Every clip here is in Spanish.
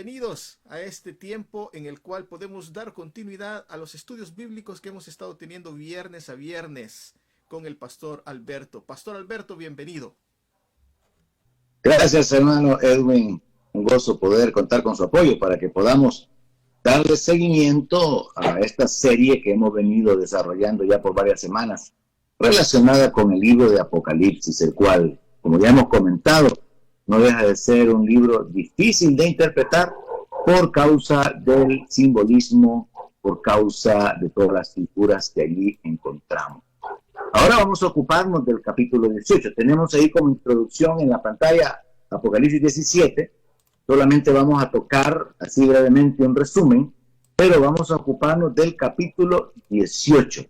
Bienvenidos a este tiempo en el cual podemos dar continuidad a los estudios bíblicos que hemos estado teniendo viernes a viernes con el Pastor Alberto. Pastor Alberto, bienvenido. Gracias, hermano Edwin. Un gozo poder contar con su apoyo para que podamos darle seguimiento a esta serie que hemos venido desarrollando ya por varias semanas, relacionada con el libro de Apocalipsis, el cual, como ya hemos comentado, no deja de ser un libro difícil de interpretar por causa del simbolismo, por causa de todas las figuras que allí encontramos. Ahora vamos a ocuparnos del capítulo 18. Tenemos ahí como introducción en la pantalla Apocalipsis 17. Solamente vamos a tocar así brevemente un resumen, pero vamos a ocuparnos del capítulo 18,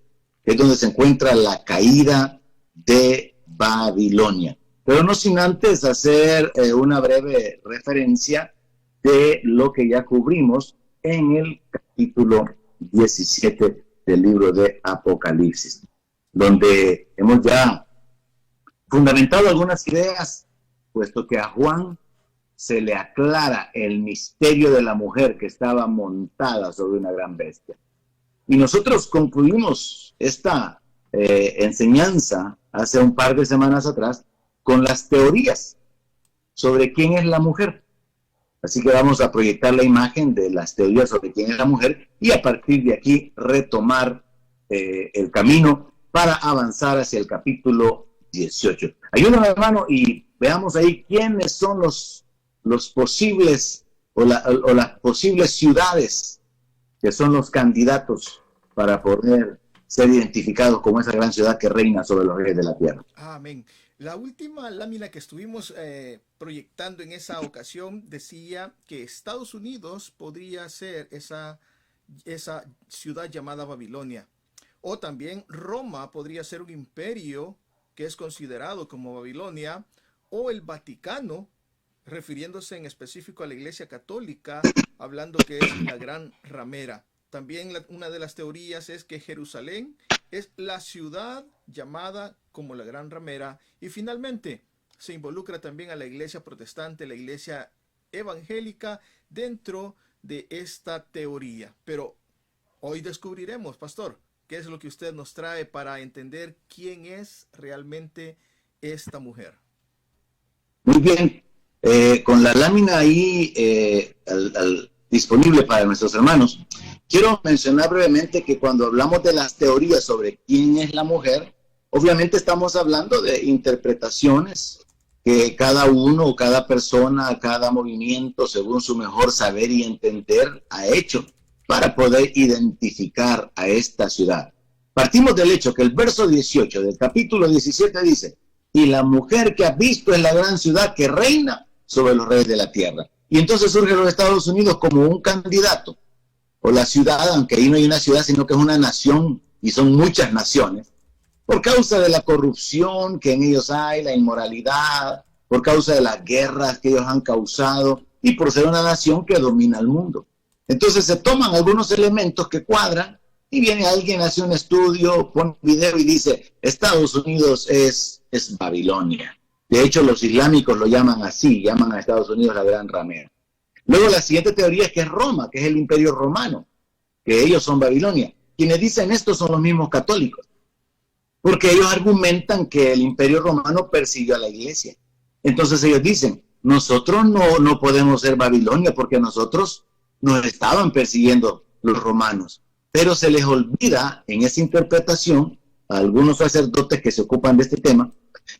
que es donde se encuentra la caída de Babilonia. Pero no sin antes hacer una breve referencia de lo que ya cubrimos en el capítulo 17 del libro de Apocalipsis, donde hemos ya fundamentado algunas ideas, puesto que a Juan se le aclara el misterio de la mujer que estaba montada sobre una gran bestia. Y nosotros concluimos esta enseñanza hace un par de semanas atrás con las teorías sobre quién es la mujer. Así que vamos a proyectar la imagen de las teorías sobre quién es la mujer y a partir de aquí retomar el camino para avanzar hacia el capítulo 18. Ayúdame, hermano, y veamos ahí quiénes son los posibles o las posibles ciudades que son los candidatos para poder ser identificados como esa gran ciudad que reina sobre los reyes de la tierra. Amén. La última lámina que estuvimos proyectando en esa ocasión decía que Estados Unidos podría ser esa ciudad llamada Babilonia. O también Roma podría ser un imperio que es considerado como Babilonia. O el Vaticano, refiriéndose en específico a la Iglesia Católica, hablando que es la gran ramera. También una de las teorías es que Jerusalén es la ciudad llamada como la gran ramera. Y finalmente se involucra también a la iglesia protestante, la iglesia evangélica dentro de esta teoría. Pero hoy descubriremos, pastor, qué es lo que usted nos trae para entender quién es realmente esta mujer. Muy bien, con la lámina ahí disponible para nuestros hermanos, quiero mencionar brevemente que cuando hablamos de las teorías sobre quién es la mujer, obviamente estamos hablando de interpretaciones que cada uno, cada persona, cada movimiento, según su mejor saber y entender, ha hecho para poder identificar a esta ciudad. Partimos del hecho que el verso 18 del capítulo 17 dice: y la mujer que has visto es la gran ciudad que reina sobre los reyes de la tierra. Y entonces surge los Estados Unidos como un candidato, o la ciudad, aunque ahí no hay una ciudad, sino que es una nación, y son muchas naciones, por causa de la corrupción que en ellos hay, la inmoralidad, por causa de las guerras que ellos han causado, y por ser una nación que domina el mundo. Entonces se toman algunos elementos que cuadran, y viene alguien, hace un estudio, pone un video y dice: Estados Unidos es Babilonia. De hecho, los islámicos lo llaman así, llaman a Estados Unidos la gran ramera. Luego la siguiente teoría es que es Roma, que es el imperio romano, que ellos son Babilonia. Quienes dicen esto son los mismos católicos, porque ellos argumentan que el imperio romano persiguió a la iglesia. Entonces ellos dicen: nosotros no podemos ser Babilonia porque nosotros nos estaban persiguiendo los romanos. Pero se les olvida en esa interpretación a algunos sacerdotes que se ocupan de este tema,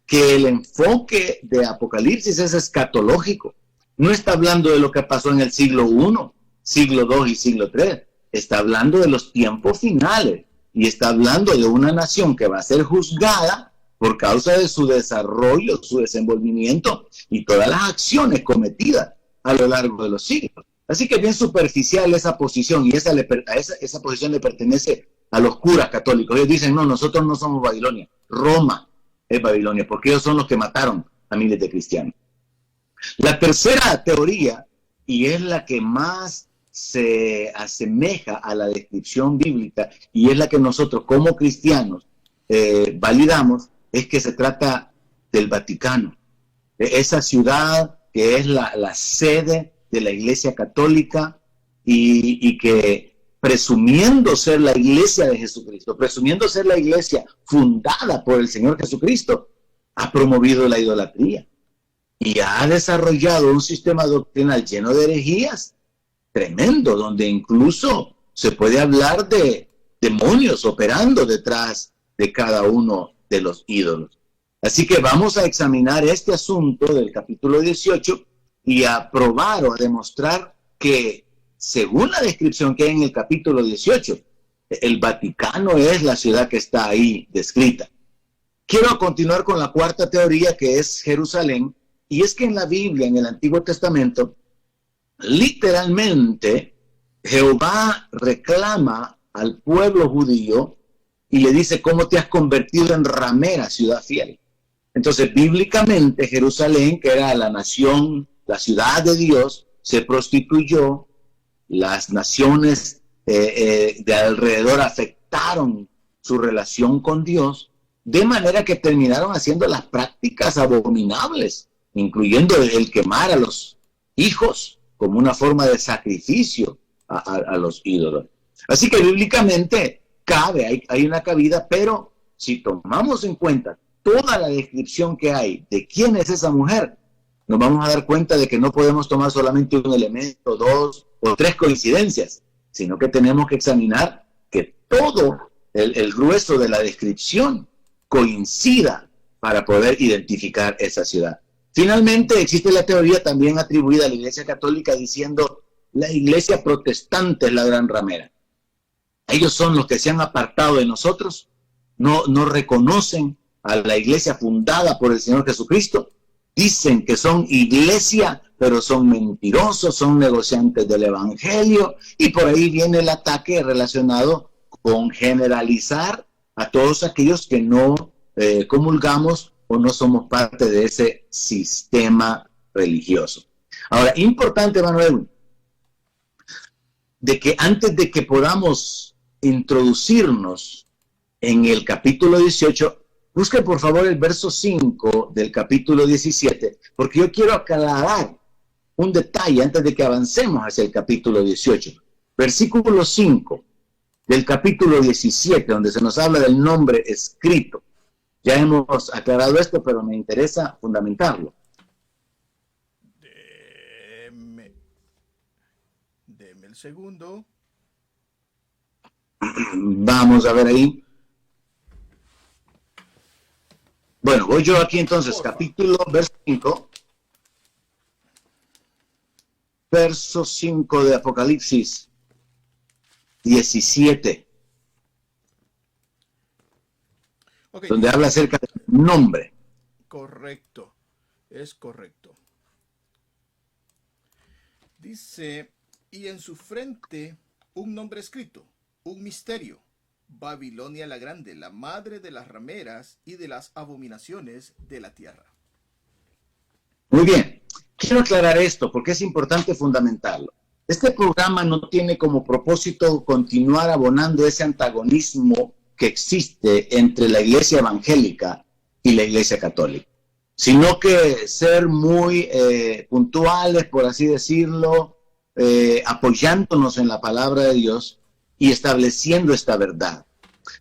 que el enfoque de Apocalipsis es escatológico. No está hablando de lo que pasó en el siglo I, siglo II y siglo III. Está hablando de los tiempos finales y está hablando de una nación que va a ser juzgada por causa de su desarrollo, su desenvolvimiento y todas las acciones cometidas a lo largo de los siglos. Así que es bien superficial esa posición, y esa posición le pertenece a los curas católicos. Ellos dicen: no, nosotros no somos Babilonia, Roma es Babilonia, porque ellos son los que mataron a miles de cristianos. La tercera teoría, y es la que más se asemeja a la descripción bíblica, y es la que nosotros como cristianos validamos, es que se trata del Vaticano. Esa ciudad que es la sede de la Iglesia Católica y que presumiendo ser la Iglesia de Jesucristo, presumiendo ser la Iglesia fundada por el Señor Jesucristo, ha promovido la idolatría y ha desarrollado un sistema doctrinal lleno de herejías tremendo, donde incluso se puede hablar de demonios operando detrás de cada uno de los ídolos. Así que vamos a examinar este asunto del capítulo 18 y a probar o a demostrar que, según la descripción que hay en el capítulo 18, el Vaticano es la ciudad que está ahí descrita. Quiero continuar con la cuarta teoría, que es Jerusalén, y es que en la Biblia, en el Antiguo Testamento, literalmente Jehová reclama al pueblo judío y le dice: ¿cómo te has convertido en ramera, ciudad fiel? Entonces, bíblicamente, Jerusalén, que era la nación, la ciudad de Dios, se prostituyó. Las naciones de alrededor afectaron su relación con Dios, de manera que terminaron haciendo las prácticas abominables, incluyendo el quemar a los hijos como una forma de sacrificio a los ídolos. Así que bíblicamente hay una cabida, pero si tomamos en cuenta toda la descripción que hay de quién es esa mujer, nos vamos a dar cuenta de que no podemos tomar solamente un elemento, dos o tres coincidencias, sino que tenemos que examinar que todo el grueso de la descripción coincida para poder identificar esa ciudad. Finalmente, existe la teoría también atribuida a la Iglesia Católica diciendo: la Iglesia protestante es la gran ramera. Ellos son los que se han apartado de nosotros, no reconocen a la Iglesia fundada por el Señor Jesucristo, dicen que son iglesia, pero son mentirosos, son negociantes del Evangelio, y por ahí viene el ataque relacionado con generalizar a todos aquellos que no comulgamos o no somos parte de ese sistema religioso. Ahora, importante, Manuel, de que antes de que podamos introducirnos en el capítulo 18, busque por favor el verso 5 del capítulo 17, porque yo quiero aclarar un detalle antes de que avancemos hacia el capítulo 18. Versículo 5 del capítulo 17, donde se nos habla del nombre escrito. Ya hemos aclarado esto, pero me interesa fundamentarlo. Deme el segundo. Vamos a ver ahí. Bueno, voy yo aquí entonces, capítulo, verso 5. Verso 5 de Apocalipsis 17. Okay. Donde habla acerca del nombre. Correcto, es correcto. Dice: y en su frente un nombre escrito, un misterio: Babilonia la Grande, la madre de las rameras y de las abominaciones de la tierra. Muy bien, quiero aclarar esto porque es importante fundamentarlo. Este programa no tiene como propósito continuar abonando ese antagonismo que existe entre la iglesia evangélica y la iglesia católica, sino que ser muy puntuales, por así decirlo, apoyándonos en la palabra de Dios y estableciendo esta verdad.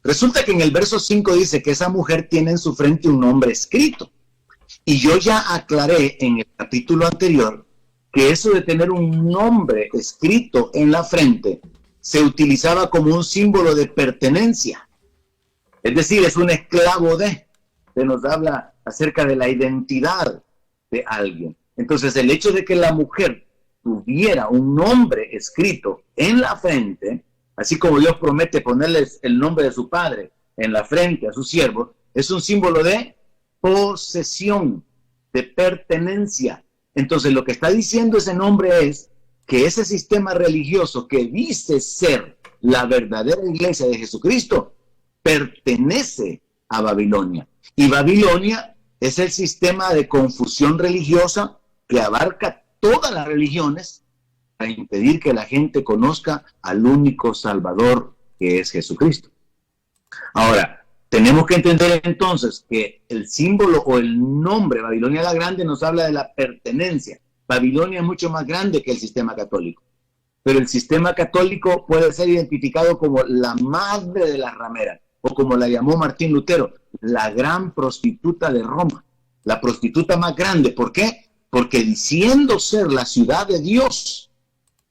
Resulta que en el verso 5 dice que esa mujer tiene en su frente un nombre escrito. Y yo ya aclaré en el capítulo anterior que eso de tener un nombre escrito en la frente se utilizaba como un símbolo de pertenencia. Es decir, es un esclavo de. Se nos habla acerca de la identidad de alguien. Entonces, el hecho de que la mujer tuviera un nombre escrito en la frente, así como Dios promete ponerles el nombre de su padre en la frente a sus siervos, es un símbolo de posesión, de pertenencia. Entonces, lo que está diciendo ese nombre es que ese sistema religioso que dice ser la verdadera iglesia de Jesucristo pertenece a Babilonia. Y Babilonia es el sistema de confusión religiosa que abarca todas las religiones para impedir que la gente conozca al único Salvador que es Jesucristo. Ahora, tenemos que entender entonces que el símbolo o el nombre Babilonia la Grande nos habla de la pertenencia. Babilonia es mucho más grande que el sistema católico, pero el sistema católico puede ser identificado como la madre de las rameras, o como la llamó Martín Lutero, la gran prostituta de Roma, la prostituta más grande. ¿Por qué? Porque diciendo ser la ciudad de Dios,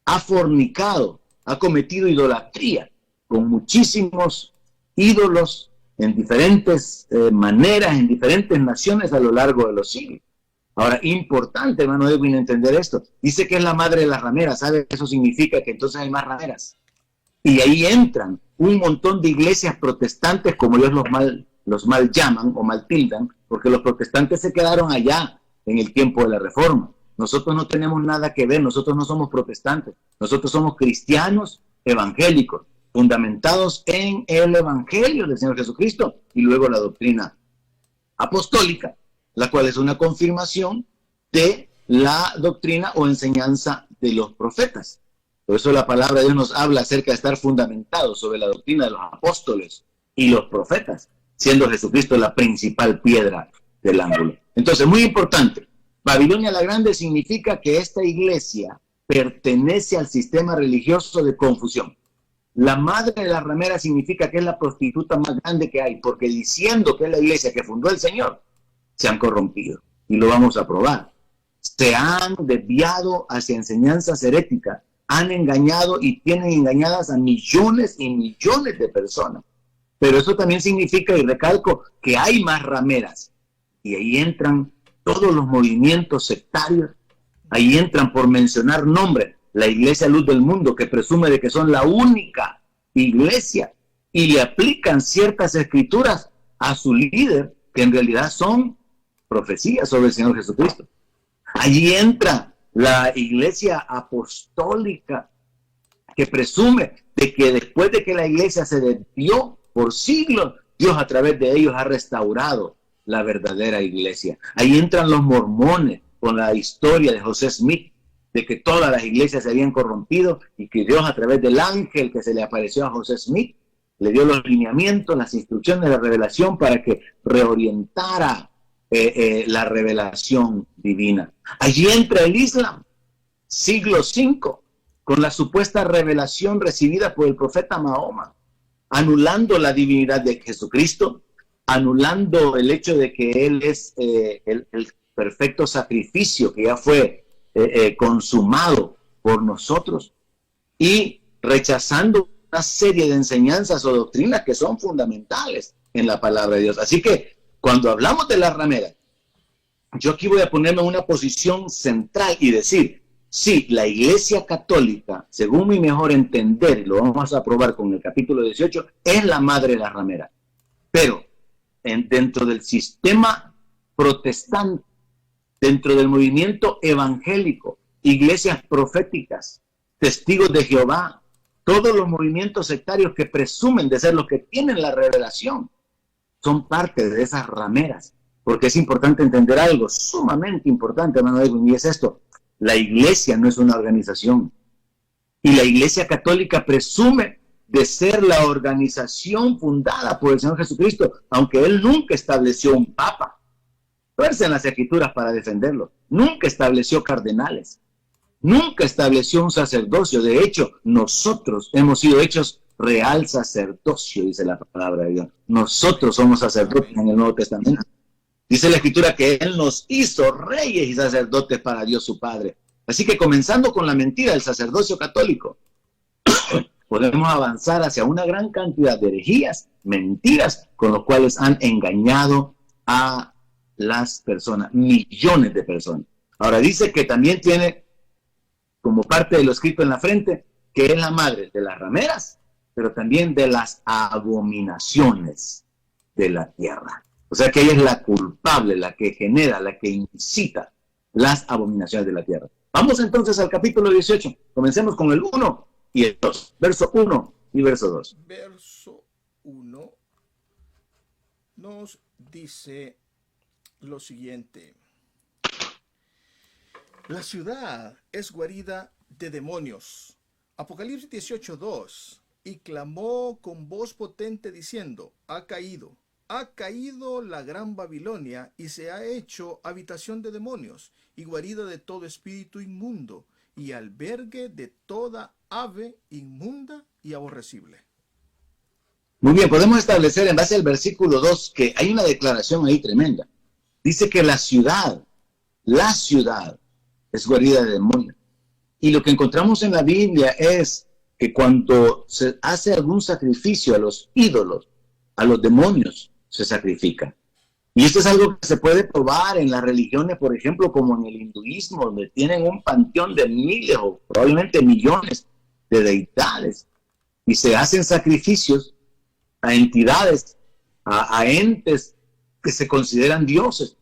ha fornicado, ha cometido idolatría con muchísimos ídolos en diferentes maneras, en diferentes naciones a lo largo de los siglos. Ahora, importante, hermano Edwin, entender esto. Dice que es la madre de las rameras. ¿Sabe? Eso significa que entonces hay más rameras. Y ahí entran un montón de iglesias protestantes, como ellos los mal llaman o mal tildan, porque los protestantes se quedaron allá en el tiempo de la Reforma. Nosotros no tenemos nada que ver, nosotros no somos protestantes, nosotros somos cristianos evangélicos, fundamentados en el Evangelio del Señor Jesucristo y luego la doctrina apostólica, la cual es una confirmación de la doctrina o enseñanza de los profetas. Por eso la palabra de Dios nos habla acerca de estar fundamentados sobre la doctrina de los apóstoles y los profetas, siendo Jesucristo la principal piedra del ángulo. Entonces, muy importante, Babilonia la Grande significa que esta iglesia pertenece al sistema religioso de confusión. La madre de la ramera significa que es la prostituta más grande que hay, porque diciendo que es la iglesia que fundó el Señor, se han corrompido. Y lo vamos a probar. Se han desviado hacia enseñanzas heréticas, han engañado y tienen engañadas a millones y millones de personas. Pero eso también significa, y recalco, que hay más rameras. Y ahí entran todos los movimientos sectarios. Ahí entran, por mencionar nombres, la Iglesia Luz del Mundo, que presume de que son la única iglesia, y le aplican ciertas escrituras a su líder, que en realidad son profecías sobre el Señor Jesucristo. Allí entra la Iglesia Apostólica, que presume de que después de que la iglesia se desvió por siglos, Dios a través de ellos ha restaurado la verdadera iglesia. Ahí entran los mormones con la historia de José Smith, de que todas las iglesias se habían corrompido y que Dios a través del ángel que se le apareció a José Smith le dio los lineamientos, las instrucciones, la revelación para que reorientara la revelación divina. Allí entra el Islam, siglo V, con la supuesta revelación recibida por el profeta Mahoma, anulando la divinidad de Jesucristo, anulando el hecho de que Él es el perfecto sacrificio que ya fue consumado por nosotros, y rechazando una serie de enseñanzas o doctrinas que son fundamentales en la palabra de Dios. Así que cuando hablamos de la ramera, yo aquí voy a ponerme en una posición central y decir, sí, la Iglesia Católica, según mi mejor entender, y lo vamos a probar con el capítulo 18, es la madre de la ramera. Pero dentro del sistema protestante, dentro del movimiento evangélico, iglesias proféticas, testigos de Jehová, todos los movimientos sectarios que presumen de ser los que tienen la revelación, son parte de esas rameras. Porque es importante entender algo sumamente importante, hermano Edwin, y es esto: la iglesia no es una organización. Y la Iglesia Católica presume de ser la organización fundada por el Señor Jesucristo, aunque Él nunca estableció un papa. Fuerza en las Escrituras para defenderlo. Nunca estableció cardenales. Nunca estableció un sacerdocio. De hecho, nosotros hemos sido hechos real sacerdocio, dice la palabra de Dios. Nosotros somos sacerdotes en el Nuevo Testamento. Dice la Escritura que Él nos hizo reyes y sacerdotes para Dios su Padre. Así que comenzando con la mentira del sacerdocio católico, podemos avanzar hacia una gran cantidad de herejías, mentiras, con los cuales han engañado a las personas, millones de personas. Ahora dice que también tiene como parte de lo escrito en la frente, que es la madre de las rameras, pero también de las abominaciones de la tierra. O sea que ella es la culpable, la que genera, la que incita las abominaciones de la tierra. Vamos entonces al capítulo 18. Comencemos con el 1 y el 2. Verso 1 y verso 2. Verso 1 nos dice lo siguiente: la ciudad es guarida de demonios. Apocalipsis 18:2. Y clamó con voz potente diciendo: ha caído, ha caído la gran Babilonia y se ha hecho habitación de demonios y guarida de todo espíritu inmundo y albergue de toda ave inmunda y aborrecible. Muy bien, podemos establecer en base al versículo 2 que hay una declaración ahí tremenda. Dice que la ciudad es guarida de demonios. Y lo que encontramos en la Biblia es que cuando se hace algún sacrificio a los ídolos, a los demonios se sacrifica. Y esto es algo que se puede probar en las religiones, por ejemplo, como en el hinduismo, donde tienen un panteón de miles o probablemente millones de deidades. Y se hacen sacrificios a entidades, a entes que se consideran dioses,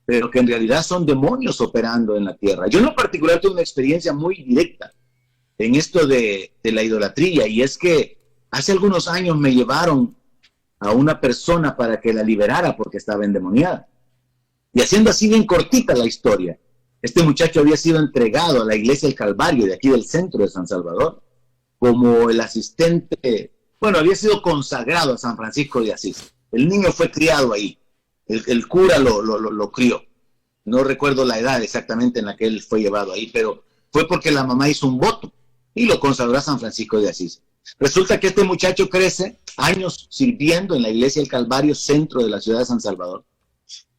pero que en realidad son demonios operando en la tierra. Yo en lo particular tuve una experiencia muy directa en esto de la idolatría, y es que hace algunos años me llevaron a una persona para que la liberara porque estaba endemoniada. Y haciendo así bien cortita la historia, este muchacho había sido entregado a la iglesia del Calvario de aquí del centro de San Salvador como el asistente, bueno, había sido consagrado a San Francisco de Asís. El niño fue criado ahí, el cura lo crió. No recuerdo la edad exactamente en la que él fue llevado ahí, pero fue porque la mamá hizo un voto y lo consagró a San Francisco de Asís. Resulta que este muchacho crece, años sirviendo en la iglesia del Calvario, centro de la ciudad de San Salvador.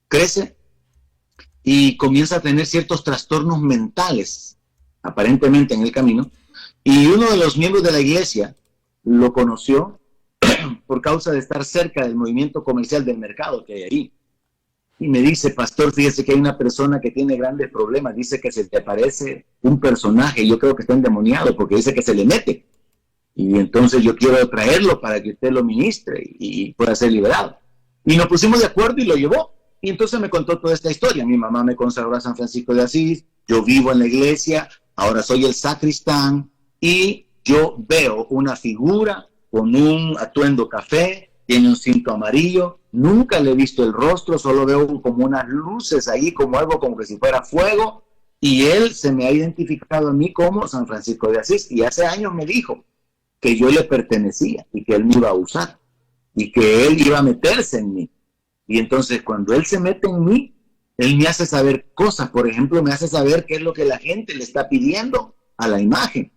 Crece y comienza a tener ciertos trastornos mentales, aparentemente en el camino. Y uno de los miembros de la iglesia lo conoció por causa de estar cerca del movimiento comercial del mercado que hay ahí. Y me dice, pastor, fíjese que hay una persona que tiene grandes problemas, dice que se te aparece un personaje, yo creo que está endemoniado porque dice que se le mete. Y entonces yo quiero traerlo para que usted lo ministre y pueda ser liberado. Y nos pusimos de acuerdo y lo llevó. Y entonces me contó toda esta historia. Mi mamá me consagró a San Francisco de Asís, yo vivo en la iglesia, ahora soy el sacristán y yo veo una figura con un atuendo café, tiene un cinto amarillo, nunca le he visto el rostro, solo veo como unas luces ahí, como algo como que si fuera fuego, y él se me ha identificado a mí como San Francisco de Asís, y hace años me dijo que yo le pertenecía y que él me iba a usar y que él iba a meterse en mí. Y entonces cuando él se mete en mí, él me hace saber cosas. Por ejemplo, me hace saber qué es lo que la gente le está pidiendo a la imagen.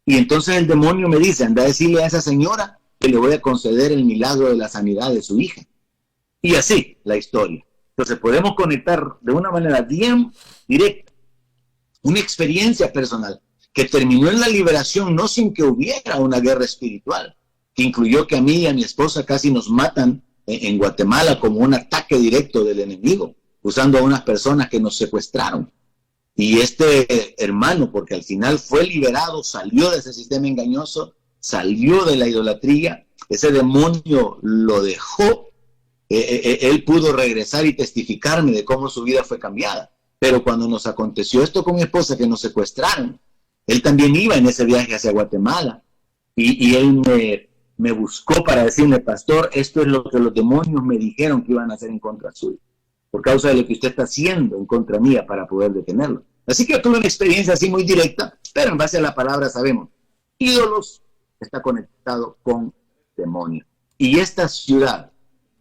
Y entonces el demonio me dice, anda a decirle a esa señora que le voy a conceder el milagro de la sanidad de su hija. Y así la historia. Entonces podemos conectar de una manera bien directa una experiencia personal que terminó en la liberación, no sin que hubiera una guerra espiritual, que incluyó que a mí y a mi esposa casi nos matan en Guatemala como un ataque directo del enemigo, usando a unas personas que nos secuestraron. Y este hermano, porque al final fue liberado, salió de ese sistema engañoso, salió de la idolatría, ese demonio lo dejó, él pudo regresar y testificarme de cómo su vida fue cambiada. Pero cuando nos aconteció esto con mi esposa, que nos secuestraron, él también iba en ese viaje hacia Guatemala y él me buscó para decirme, pastor, esto es lo que los demonios me dijeron que iban a hacer en contra suya, por causa de lo que usted está haciendo en contra mía para poder detenerlo. Así que yo tuve una experiencia así muy directa, pero en base a la palabra sabemos, ídolos está conectado con demonios. Y esta ciudad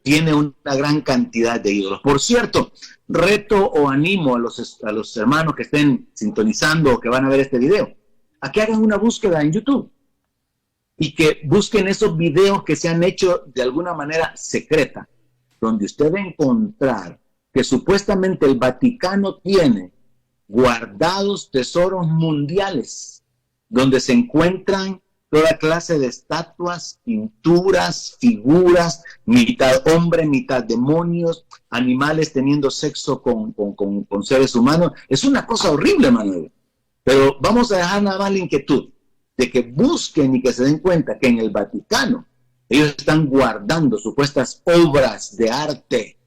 tiene una gran cantidad de ídolos. Por cierto, reto o animo a los hermanos que estén sintonizando o que van a ver este video, a que hagan una búsqueda en YouTube y que busquen esos videos que se han hecho de alguna manera secreta, donde usted va a encontrar que supuestamente el Vaticano tiene guardados tesoros mundiales, donde se encuentran toda clase de estatuas, pinturas, figuras, mitad hombre, mitad demonios, animales teniendo sexo con seres humanos. Es una cosa horrible, Manuel. Pero vamos a dejar nada más la inquietud de que busquen y que se den cuenta que en el Vaticano ellos están guardando supuestas obras de arte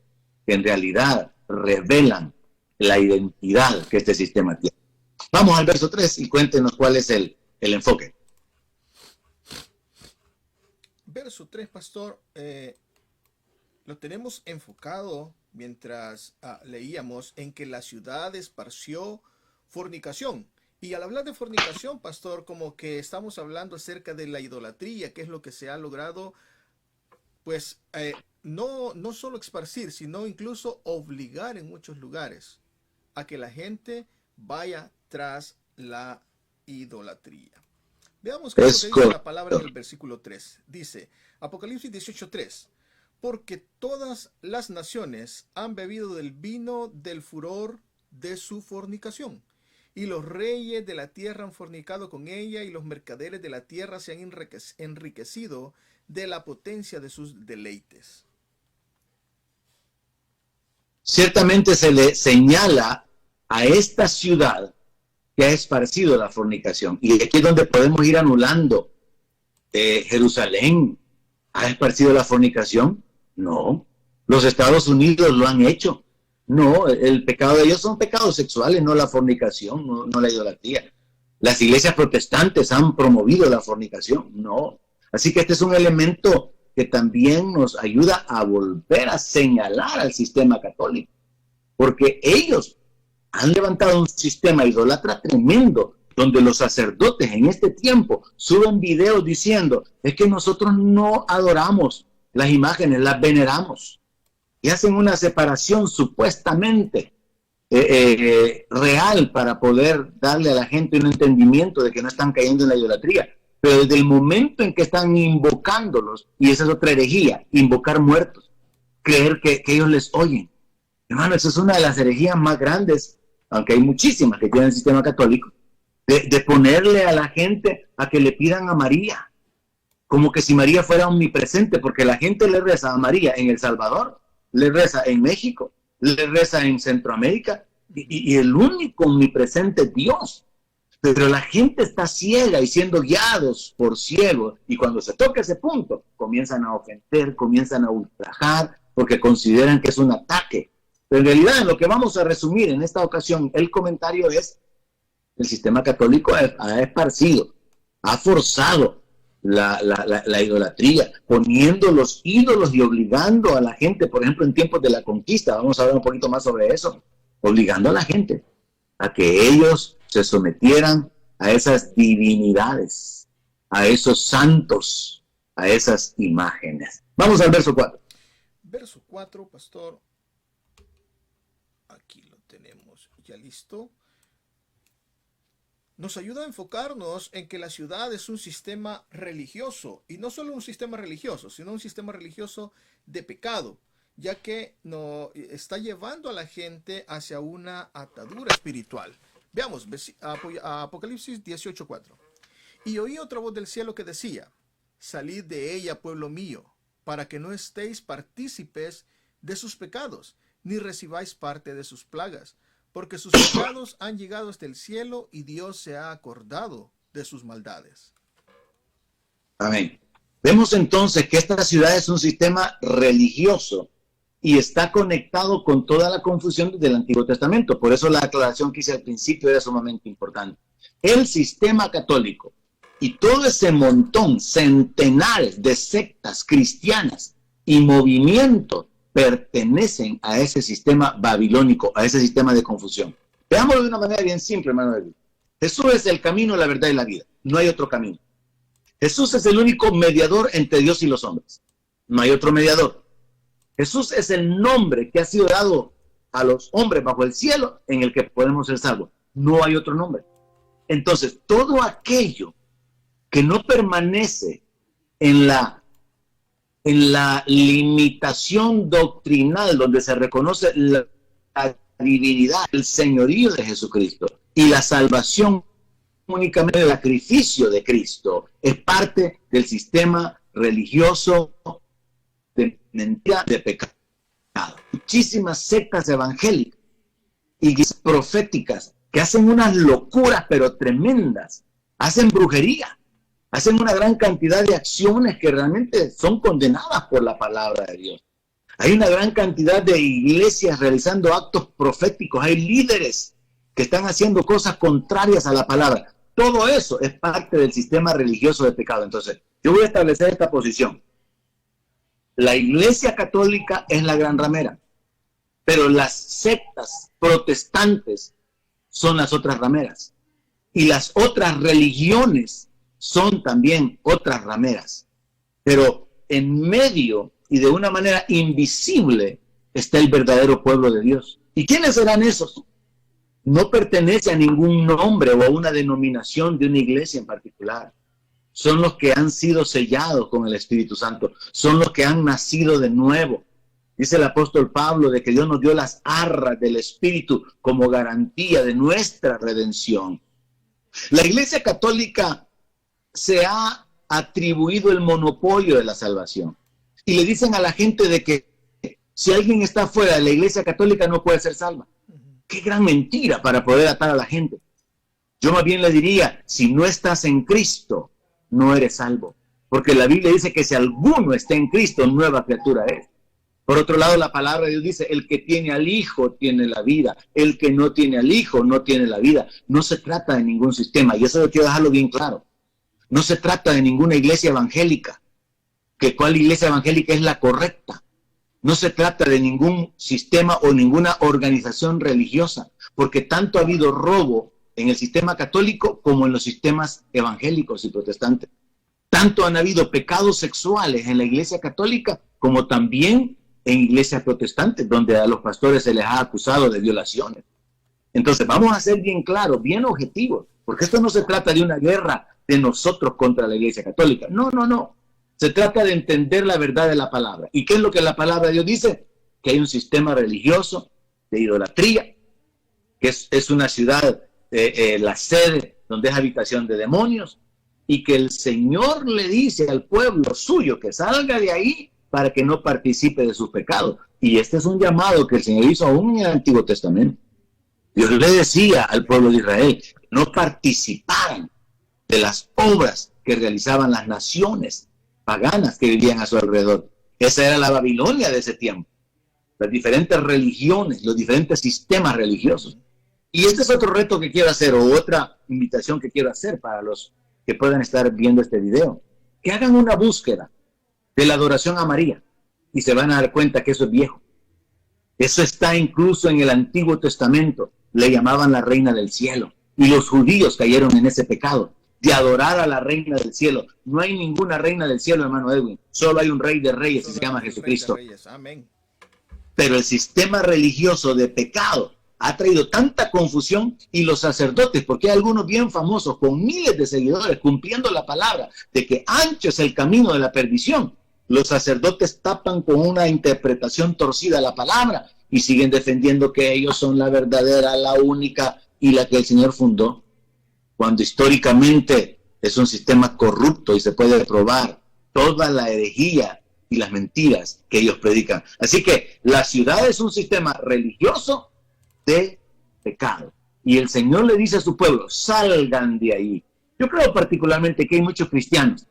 que en realidad revelan la identidad que este sistema tiene. Vamos al verso 3 y cuéntenos cuál es el enfoque. Verso 3, pastor, lo tenemos enfocado mientras leíamos en que la ciudad esparció fornicación. Y al hablar de fornicación, pastor, como que estamos hablando acerca de la idolatría, que es lo que se ha logrado, pues, no solo esparcir, sino incluso obligar en muchos lugares a que la gente vaya tras la idolatría. Veamos qué es lo que dice la palabra en el versículo 3. Dice, Apocalipsis 18:3, porque todas las naciones han bebido del vino del furor de su fornicación, y los reyes de la tierra han fornicado con ella, y los mercaderes de la tierra se han enriquecido de la potencia de sus deleites. Ciertamente se le señala a esta ciudad que ha esparcido la fornicación. Y aquí es donde podemos ir anulando. ¿Jerusalén ha esparcido la fornicación? No. ¿Los Estados Unidos lo han hecho? No. El pecado de ellos son pecados sexuales, no la fornicación, no la idolatría. ¿Las iglesias protestantes han promovido la fornicación? No. Así que este es un elemento que también nos ayuda a volver a señalar al sistema católico. Porque ellos han levantado un sistema idólatra tremendo, donde los sacerdotes en este tiempo suben videos diciendo, es que nosotros no adoramos las imágenes, las veneramos. Y hacen una separación supuestamente real para poder darle a la gente un entendimiento de que no están cayendo en la idolatría. Pero desde el momento en que están invocándolos, y esa es otra herejía, invocar muertos, creer que ellos les oyen. Hermano, esa es una de las herejías más grandes, aunque hay muchísimas que tienen el sistema católico, de ponerle a la gente a que le pidan a María, como que si María fuera omnipresente, porque la gente le reza a María en El Salvador, le reza en México, le reza en Centroamérica, y el único omnipresente es Dios. Pero la gente está ciega y siendo guiados por ciegos, y cuando se toca ese punto, comienzan a ofender, comienzan a ultrajar, porque consideran que es un ataque. Pero en realidad, en lo que vamos a resumir en esta ocasión, el comentario es: el sistema católico ha esparcido, ha forzado la idolatría, poniendo los ídolos y obligando a la gente, por ejemplo, en tiempos de la conquista, vamos a hablar un poquito más sobre eso, obligando a la gente a que ellos se sometieran a esas divinidades, a esos santos, a esas imágenes. Vamos al verso 4. Verso 4, pastor. Aquí lo tenemos ya listo. Nos ayuda a enfocarnos en que la ciudad es un sistema religioso, y no solo un sistema religioso, sino un sistema religioso de pecado, ya que no está llevando a la gente hacia una atadura espiritual. Veamos Apocalipsis 18:4. Y oí otra voz del cielo que decía: salid de ella, pueblo mío, para que no estéis partícipes de sus pecados, ni recibáis parte de sus plagas, porque sus pecados han llegado hasta el cielo, y Dios se ha acordado de sus maldades. Amén. Vemos entonces que esta ciudad es un sistema religioso y está conectado con toda la confusión del Antiguo Testamento. Por eso la aclaración que hice al principio era sumamente importante. El sistema católico y todo ese montón, centenares de sectas cristianas y movimientos pertenecen a ese sistema babilónico, a ese sistema de confusión. Veámoslo de una manera bien simple, hermano David. Jesús es el camino, la verdad y la vida. No hay otro camino. Jesús es el único mediador entre Dios y los hombres. No hay otro mediador. Jesús es el nombre que ha sido dado a los hombres bajo el cielo en el que podemos ser salvos. No hay otro nombre. Entonces, todo aquello que no permanece en la limitación doctrinal donde se reconoce la divinidad, el señorío de Jesucristo y la salvación únicamente del sacrificio de Cristo, es parte del sistema religioso de mentira, de pecado. Muchísimas sectas evangélicas y proféticas que hacen unas locuras pero tremendas, hacen brujería, hacen una gran cantidad de acciones que realmente son condenadas por la palabra de Dios. Hay una gran cantidad de iglesias realizando actos proféticos, hay líderes que están haciendo cosas contrarias a la palabra. Todo eso es parte del sistema religioso de pecado. Entonces, yo voy a establecer esta posición. La Iglesia Católica es la gran ramera, pero las sectas protestantes son las otras rameras. Y las otras religiones son también otras rameras. Pero en medio y de una manera invisible está el verdadero pueblo de Dios. ¿Y quiénes serán esos? No pertenece a ningún nombre o a una denominación de una iglesia en particular. Son los que han sido sellados con el Espíritu Santo. Son los que han nacido de nuevo. Dice el apóstol Pablo de que Dios nos dio las arras del Espíritu como garantía de nuestra redención. La Iglesia Católica se ha atribuido el monopolio de la salvación. Y le dicen a la gente de que si alguien está fuera de la Iglesia Católica no puede ser salva. Qué gran mentira para poder atar a la gente. Yo más bien le diría, si no estás en Cristo, no eres salvo. Porque la Biblia dice que si alguno está en Cristo, nueva criatura es. Por otro lado, la palabra de Dios dice, el que tiene al Hijo tiene la vida. El que no tiene al Hijo no tiene la vida. No se trata de ningún sistema. Y eso yo quiero dejarlo bien claro. No se trata de ninguna iglesia evangélica. Que cuál iglesia evangélica es la correcta. No se trata de ningún sistema o ninguna organización religiosa, porque tanto ha habido robo en el sistema católico como en los sistemas evangélicos y protestantes. Tanto han habido pecados sexuales en la iglesia católica como también en iglesias protestantes, donde a los pastores se les ha acusado de violaciones. Entonces vamos a ser bien claros, bien objetivos, porque esto no se trata de una guerra de nosotros contra la iglesia católica. No, no, no. Se trata de entender la verdad de la palabra. ¿Y qué es lo que la palabra de Dios dice? Que hay un sistema religioso de idolatría, que es una ciudad, la sede donde es habitación de demonios, y que el Señor le dice al pueblo suyo que salga de ahí para que no participe de sus pecados. Y este es un llamado que el Señor hizo aún en el Antiguo Testamento. Dios le decía al pueblo de Israel que no participaran de las obras que realizaban las naciones paganas que vivían a su alrededor. Esa era la Babilonia de ese tiempo. Las diferentes religiones, los diferentes sistemas religiosos. Y este es otro reto que quiero hacer, o otra invitación que quiero hacer para los que puedan estar viendo este video. Que hagan una búsqueda de la adoración a María y se van a dar cuenta que eso es viejo. Eso está incluso en el Antiguo Testamento. Le llamaban la reina del cielo. Y los judíos cayeron en ese pecado de adorar a la reina del cielo. No hay ninguna reina del cielo, hermano Edwin. Solo hay un rey de reyes y se llama Jesucristo. Amén. Pero el sistema religioso de pecado ha traído tanta confusión, y los sacerdotes, porque hay algunos bien famosos con miles de seguidores cumpliendo la palabra de que ancho es el camino de la perdición, los sacerdotes tapan con una interpretación torcida la palabra y siguen defendiendo que ellos son la verdadera, la única y la que el Señor fundó, cuando históricamente es un sistema corrupto y se puede probar toda la herejía y las mentiras que ellos predican. Así que la ciudad es un sistema religioso de pecado. Y el Señor le dice a su pueblo, salgan de ahí. Yo creo particularmente que hay muchos cristianos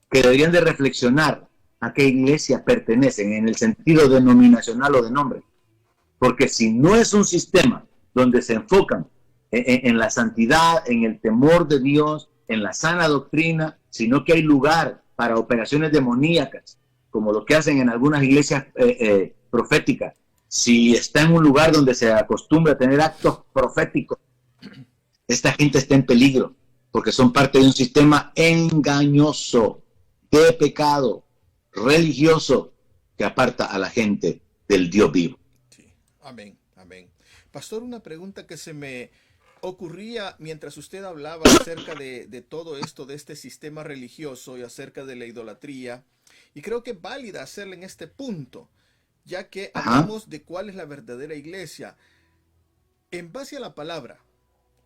que deberían de reflexionar a qué iglesia pertenecen en el sentido denominacional o de nombre. Porque si no es un sistema donde se enfocan en la santidad, en el temor de Dios, en la sana doctrina, sino que hay lugar para operaciones demoníacas, como lo que hacen en algunas iglesias proféticas. Si está en un lugar donde se acostumbra a tener actos proféticos, esta gente está en peligro, porque son parte de un sistema engañoso, de pecado, religioso, que aparta a la gente del Dios vivo. Sí. Amén, amén. Pastor, una pregunta que se me ocurría mientras usted hablaba acerca de todo esto, de este sistema religioso y acerca de la idolatría, y creo que es válida hacerla en este punto, ya que hablamos de cuál es la verdadera iglesia. En base a la palabra,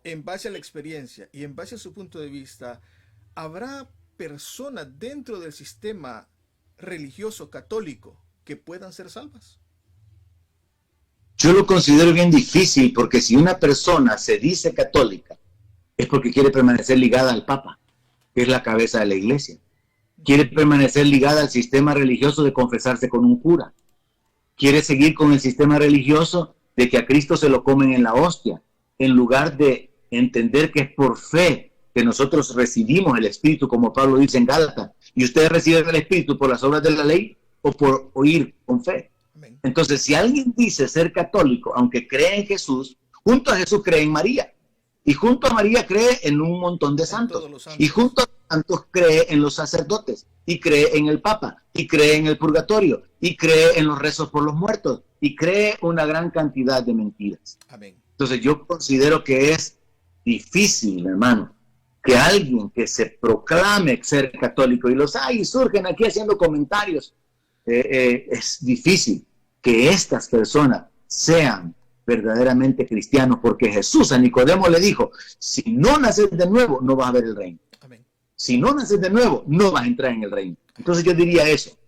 en base a la experiencia y en base a su punto de vista, ¿habrá personas dentro del sistema religioso católico que puedan ser salvas? Yo lo considero bien difícil, porque si una persona se dice católica, es porque quiere permanecer ligada al Papa, que es la cabeza de la iglesia. Quiere permanecer ligada al sistema religioso de confesarse con un cura. Quiere seguir con el sistema religioso de que a Cristo se lo comen en la hostia, en lugar de entender que es por fe que nosotros recibimos el Espíritu, como Pablo dice en Gálatas. Y ustedes reciben el Espíritu por las obras de la ley o por oír con fe. Amén. Entonces, si alguien dice ser católico, aunque cree en Jesús, junto a Jesús cree en María. Y junto a María cree en un montón de santos. Y junto a los santos cree en los sacerdotes. Y cree en el Papa. y cree en el purgatorio, y cree en los rezos por los muertos, y cree una gran cantidad de mentiras. Amén. Entonces yo considero que es difícil, hermano, que alguien que se proclame ser católico, y los hay, surgen aquí haciendo comentarios, es difícil que estas personas sean verdaderamente cristianos, porque Jesús a Nicodemo le dijo, si no naces de nuevo, no vas a ver el reino. Amén. Si no naces de nuevo, no vas a entrar en el reino. Entonces yo diría eso.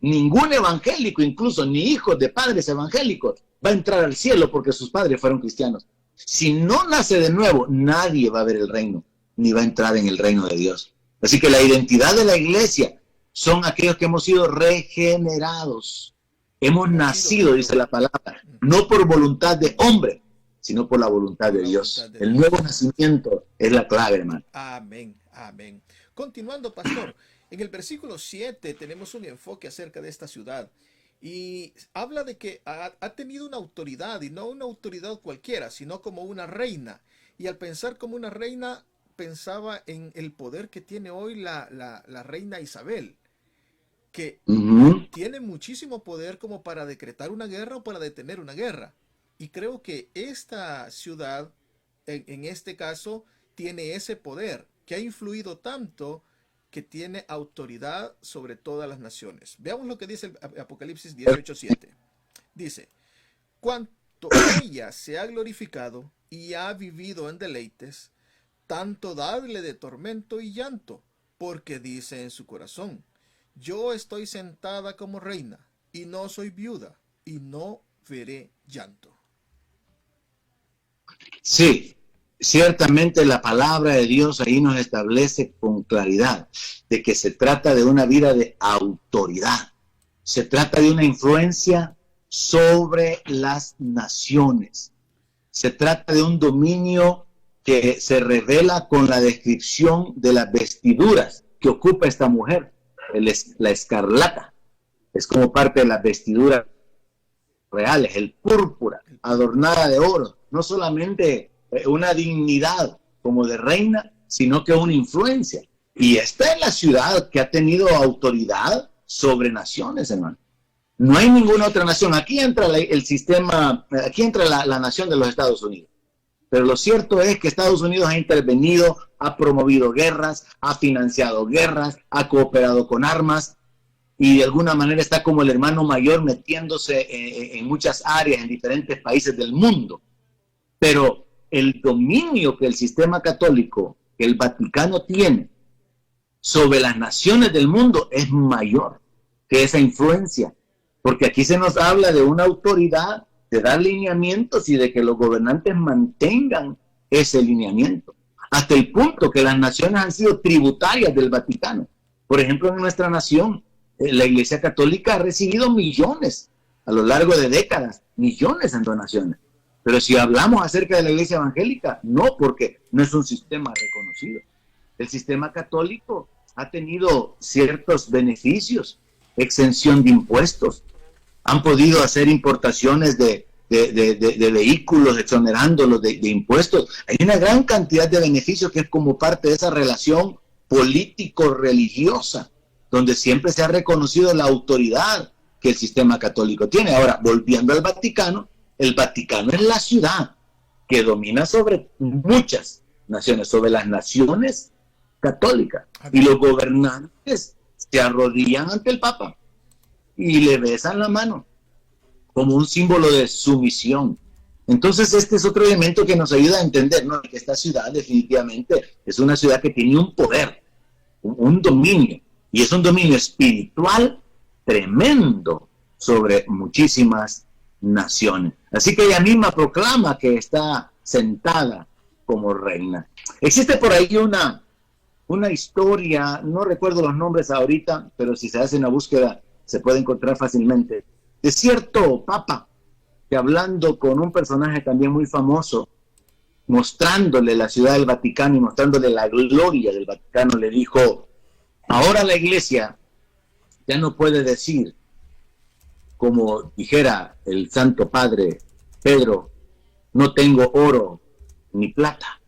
Ningún evangélico, incluso ni hijos de padres evangélicos, va a entrar al cielo porque sus padres fueron cristianos. Si no nace de nuevo, nadie va a ver el reino, ni va a entrar en el reino de Dios. Así que la identidad de la iglesia son aquellos que hemos sido regenerados. Hemos nacido, dice la palabra, no por voluntad de hombre, sino por la voluntad de Dios. El nuevo nacimiento es la clave, hermano. Amén, amén. Continuando, pastor, en el versículo 7 tenemos un enfoque acerca de esta ciudad y habla de que ha tenido una autoridad, y no una autoridad cualquiera, sino como una reina. Y al pensar como una reina, pensaba en el poder que tiene hoy la reina Isabel, que tiene muchísimo poder como para decretar una guerra o para detener una guerra. Y creo que esta ciudad, en este caso, tiene ese poder, que ha influido tanto que tiene autoridad sobre todas las naciones. Veamos lo que dice el Apocalipsis 18:7. Dice, cuanto ella se ha glorificado y ha vivido en deleites, tanto dadle de tormento y llanto, porque dice en su corazón, yo estoy sentada como reina, y no soy viuda, y no veré llanto. Sí, ciertamente la palabra de Dios ahí nos establece con claridad de que se trata de una vida de autoridad. Se trata de una influencia sobre las naciones. Se trata de un dominio que se revela con la descripción de las vestiduras que ocupa esta mujer. La escarlata es como parte de las vestiduras reales, el púrpura adornada de oro, no solamente una dignidad como de reina, sino que una influencia. Y esta es la ciudad que ha tenido autoridad sobre naciones, hermano. No hay ninguna otra nación. Aquí entra el sistema, aquí entra la nación de los Estados Unidos. Pero lo cierto es que Estados Unidos ha intervenido, ha promovido guerras, ha financiado guerras, ha cooperado con armas y de alguna manera está como el hermano mayor metiéndose en muchas áreas, en diferentes países del mundo. Pero el dominio que el sistema católico, que el Vaticano tiene sobre las naciones del mundo es mayor que esa influencia. Porque aquí se nos habla de una autoridad, de dar lineamientos y de que los gobernantes mantengan ese lineamiento. Hasta el punto que las naciones han sido tributarias del Vaticano. Por ejemplo, en nuestra nación, la Iglesia Católica ha recibido millones a lo largo de décadas, millones en donaciones. Pero si hablamos acerca de la Iglesia Evangélica, no, porque no es un sistema reconocido. El sistema católico ha tenido ciertos beneficios, exención de impuestos, han podido hacer importaciones de vehículos, exonerándolos de impuestos. Hay una gran cantidad de beneficios que es como parte de esa relación político-religiosa, donde siempre se ha reconocido la autoridad que el sistema católico tiene. Ahora, volviendo al Vaticano, el Vaticano es la ciudad que domina sobre muchas naciones, sobre las naciones católicas. Y los gobernantes se arrodillan ante el Papa y le besan la mano como un símbolo de sumisión. Entonces este es otro elemento que nos ayuda a entender, ¿no?, que esta ciudad definitivamente es una ciudad que tiene un poder, un dominio, y es un dominio espiritual tremendo sobre muchísimas naciones. Así que ella misma proclama que está sentada como reina. Existe por ahí una historia, no recuerdo los nombres ahorita, pero si se hace una búsqueda se puede encontrar fácilmente, de cierto papa que hablando con un personaje también muy famoso, mostrándole la ciudad del Vaticano y mostrándole la gloria del Vaticano, le dijo, ahora la iglesia ya no puede decir, como dijera el Santo Padre Pedro, no tengo oro ni plata,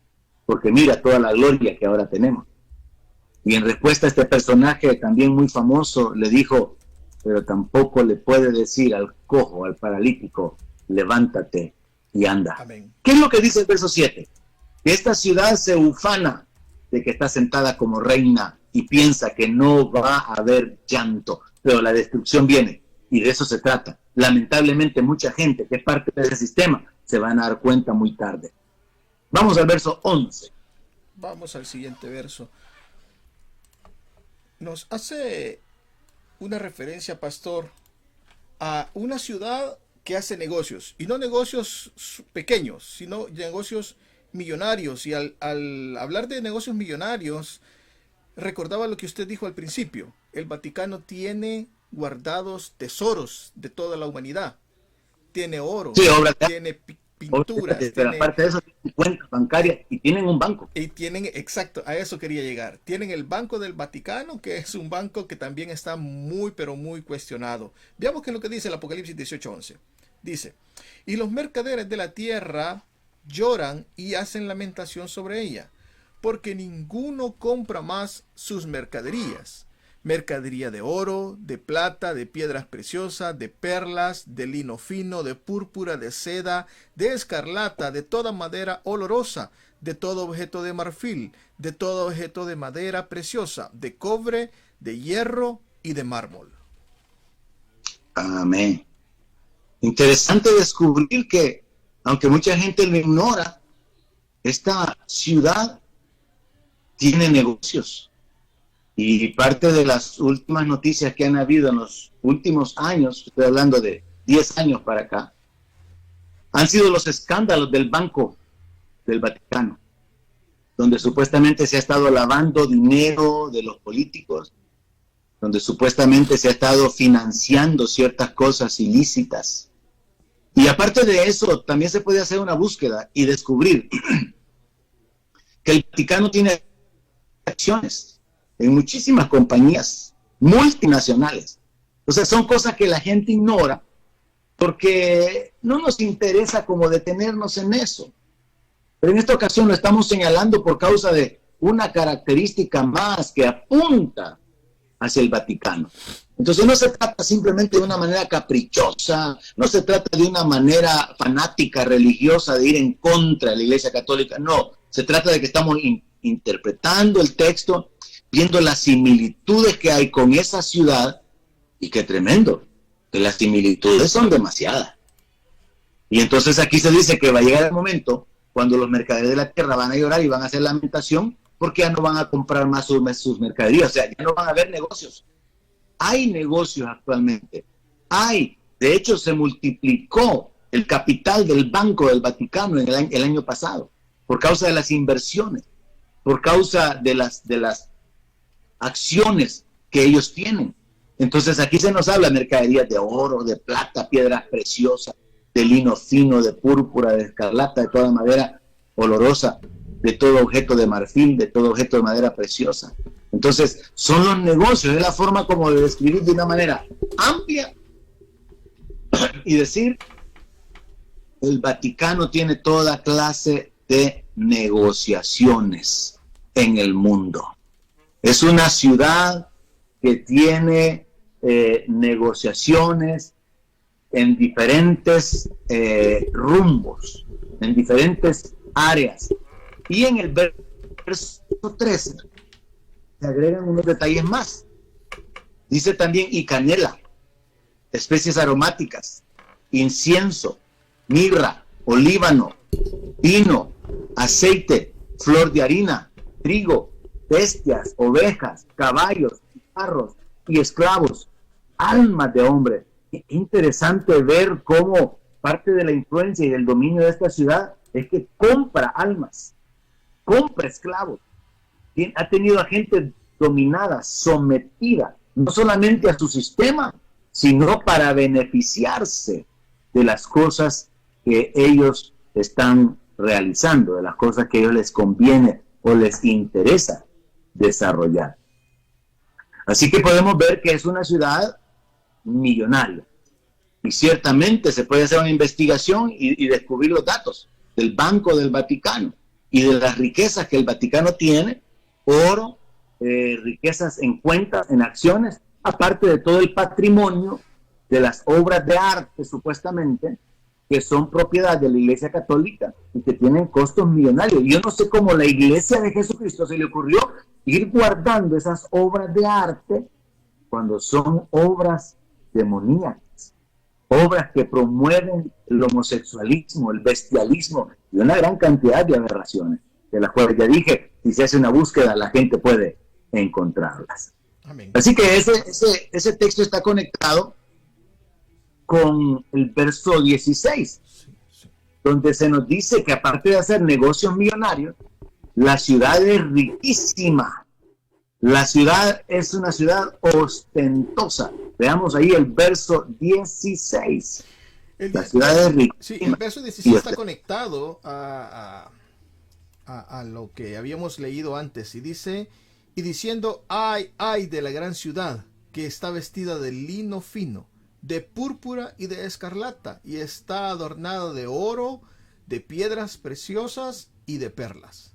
porque mira toda la gloria que ahora tenemos. Y en respuesta a este personaje también muy famoso, le dijo, pero tampoco le puede decir al cojo, al paralítico, levántate y anda. Amén. ¿Qué es lo que dice el verso 7? Que esta ciudad se ufana de que está sentada como reina y piensa que no va a haber llanto, pero la destrucción viene, y de eso se trata. Lamentablemente mucha gente que es parte de ese sistema se van a dar cuenta muy tarde. Vamos al verso 11. Vamos al siguiente verso. Nos hace una referencia, pastor, a una ciudad que hace negocios, y no negocios pequeños, sino negocios millonarios. Y al hablar de negocios millonarios, recordaba lo que usted dijo al principio. El Vaticano tiene guardados tesoros de toda la humanidad. Tiene oro, Sí, tiene pinturas, pero tiene... aparte de eso, tienen cuentas bancarias y tienen un banco. Y tienen, exacto, a eso quería llegar. Tienen el Banco del Vaticano, que es un banco que también está muy, pero muy cuestionado. Veamos qué es lo que dice el Apocalipsis 18:11. Dice, y los mercaderes de la tierra lloran y hacen lamentación sobre ella, porque ninguno compra más sus mercaderías. Mercadería de oro, de plata, de piedras preciosas, de perlas, de lino fino, de púrpura, de seda, de escarlata, de toda madera olorosa, de todo objeto de marfil, de todo objeto de madera preciosa, de cobre, de hierro y de mármol. Amén. Interesante descubrir que, aunque mucha gente lo ignora, esta ciudad tiene negocios. Y parte de las últimas noticias que han habido en los últimos años, estoy hablando de 10 años para acá, han sido los escándalos del Banco del Vaticano, donde supuestamente se ha estado lavando dinero de los políticos, donde supuestamente se ha estado financiando ciertas cosas ilícitas. Y aparte de eso, también se puede hacer una búsqueda y descubrir que el Vaticano tiene acciones en muchísimas compañías multinacionales. O sea, son cosas que la gente ignora porque no nos interesa como detenernos en eso. Pero en esta ocasión lo estamos señalando por causa de una característica más que apunta hacia el Vaticano. Entonces no se trata simplemente de una manera caprichosa, no se trata de una manera fanática, religiosa, de ir en contra de la Iglesia Católica. No, se trata de que estamos interpretando el texto, viendo las similitudes que hay con esa ciudad, y qué tremendo, que las similitudes son demasiadas. Y entonces aquí se dice que va a llegar el momento cuando los mercaderes de la tierra van a llorar y van a hacer lamentación porque ya no van a comprar más sus mercaderías, o sea, ya no van a haber negocios. Hay negocios actualmente, de hecho se multiplicó el capital del Banco del Vaticano en el año pasado, por causa de las inversiones, por causa de las acciones que ellos tienen. Entonces aquí se nos habla de mercaderías de oro, de plata, piedras preciosas, de lino fino, de púrpura, de escarlata, de toda madera olorosa, de todo objeto de marfil, de todo objeto de madera preciosa. Entonces son los negocios, es la forma como de describir de una manera amplia y decir, el Vaticano tiene toda clase de negociaciones en el mundo. Es una ciudad que tiene negociaciones en diferentes rumbos, en diferentes áreas. Y en el verso 13 se agregan unos detalles más. Dice también y canela, especies aromáticas, incienso, mirra, olíbano, vino, aceite, flor de harina, trigo, bestias, ovejas, caballos, carros y esclavos, almas de hombres. Es interesante ver cómo parte de la influencia y del dominio de esta ciudad es que compra almas, compra esclavos. Ha tenido a gente dominada, sometida, no solamente a su sistema, sino para beneficiarse de las cosas que ellos están realizando, de las cosas que a ellos les conviene o les interesa desarrollar. Así que podemos ver que es una ciudad millonaria. Y ciertamente se puede hacer una investigación y descubrir los datos del Banco del Vaticano y de las riquezas que el Vaticano tiene, oro, riquezas en cuentas, en acciones, aparte de todo el patrimonio de las obras de arte, supuestamente, que son propiedad de la Iglesia Católica y que tienen costos millonarios. Yo no sé cómo la Iglesia de Jesucristo se le ocurrió ir guardando esas obras de arte cuando son obras demoníacas, obras que promueven el homosexualismo, el bestialismo y una gran cantidad de aberraciones, de las cuales ya dije, si se hace una búsqueda, la gente puede encontrarlas. Amén. Así que ese texto está conectado con el verso 16, donde se nos dice que aparte de hacer negocios millonarios, la ciudad es riquísima. La ciudad es una ciudad ostentosa. Veamos ahí el verso 16. La ciudad es riquísima. Sí, el verso 16 está conectado a lo que habíamos leído antes. Y dice, y diciendo, ay de la gran ciudad, que está vestida de lino fino, de púrpura y de escarlata, y está adornada de oro, de piedras preciosas y de perlas.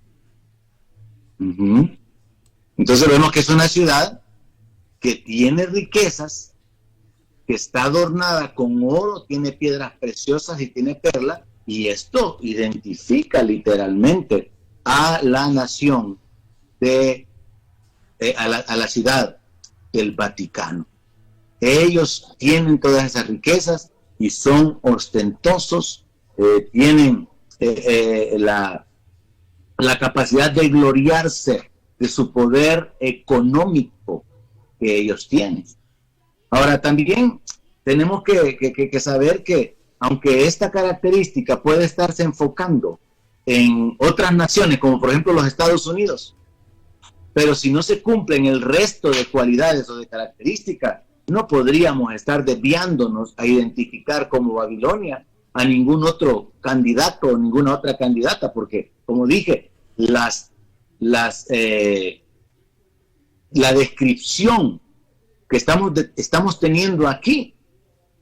Entonces vemos que es una ciudad que tiene riquezas, que está adornada con oro, tiene piedras preciosas y tiene perlas, y esto identifica literalmente a la nación a la ciudad del Vaticano. Ellos tienen todas esas riquezas y son ostentosos, tienen la capacidad de gloriarse de su poder económico que ellos tienen. Ahora, también tenemos que saber que, aunque esta característica puede estarse enfocando en otras naciones, como por ejemplo los Estados Unidos, pero si no se cumplen el resto de cualidades o de características, no podríamos estar desviándonos a identificar como Babilonia a ningún otro candidato o ninguna otra candidata, porque, como dije, la descripción que estamos teniendo aquí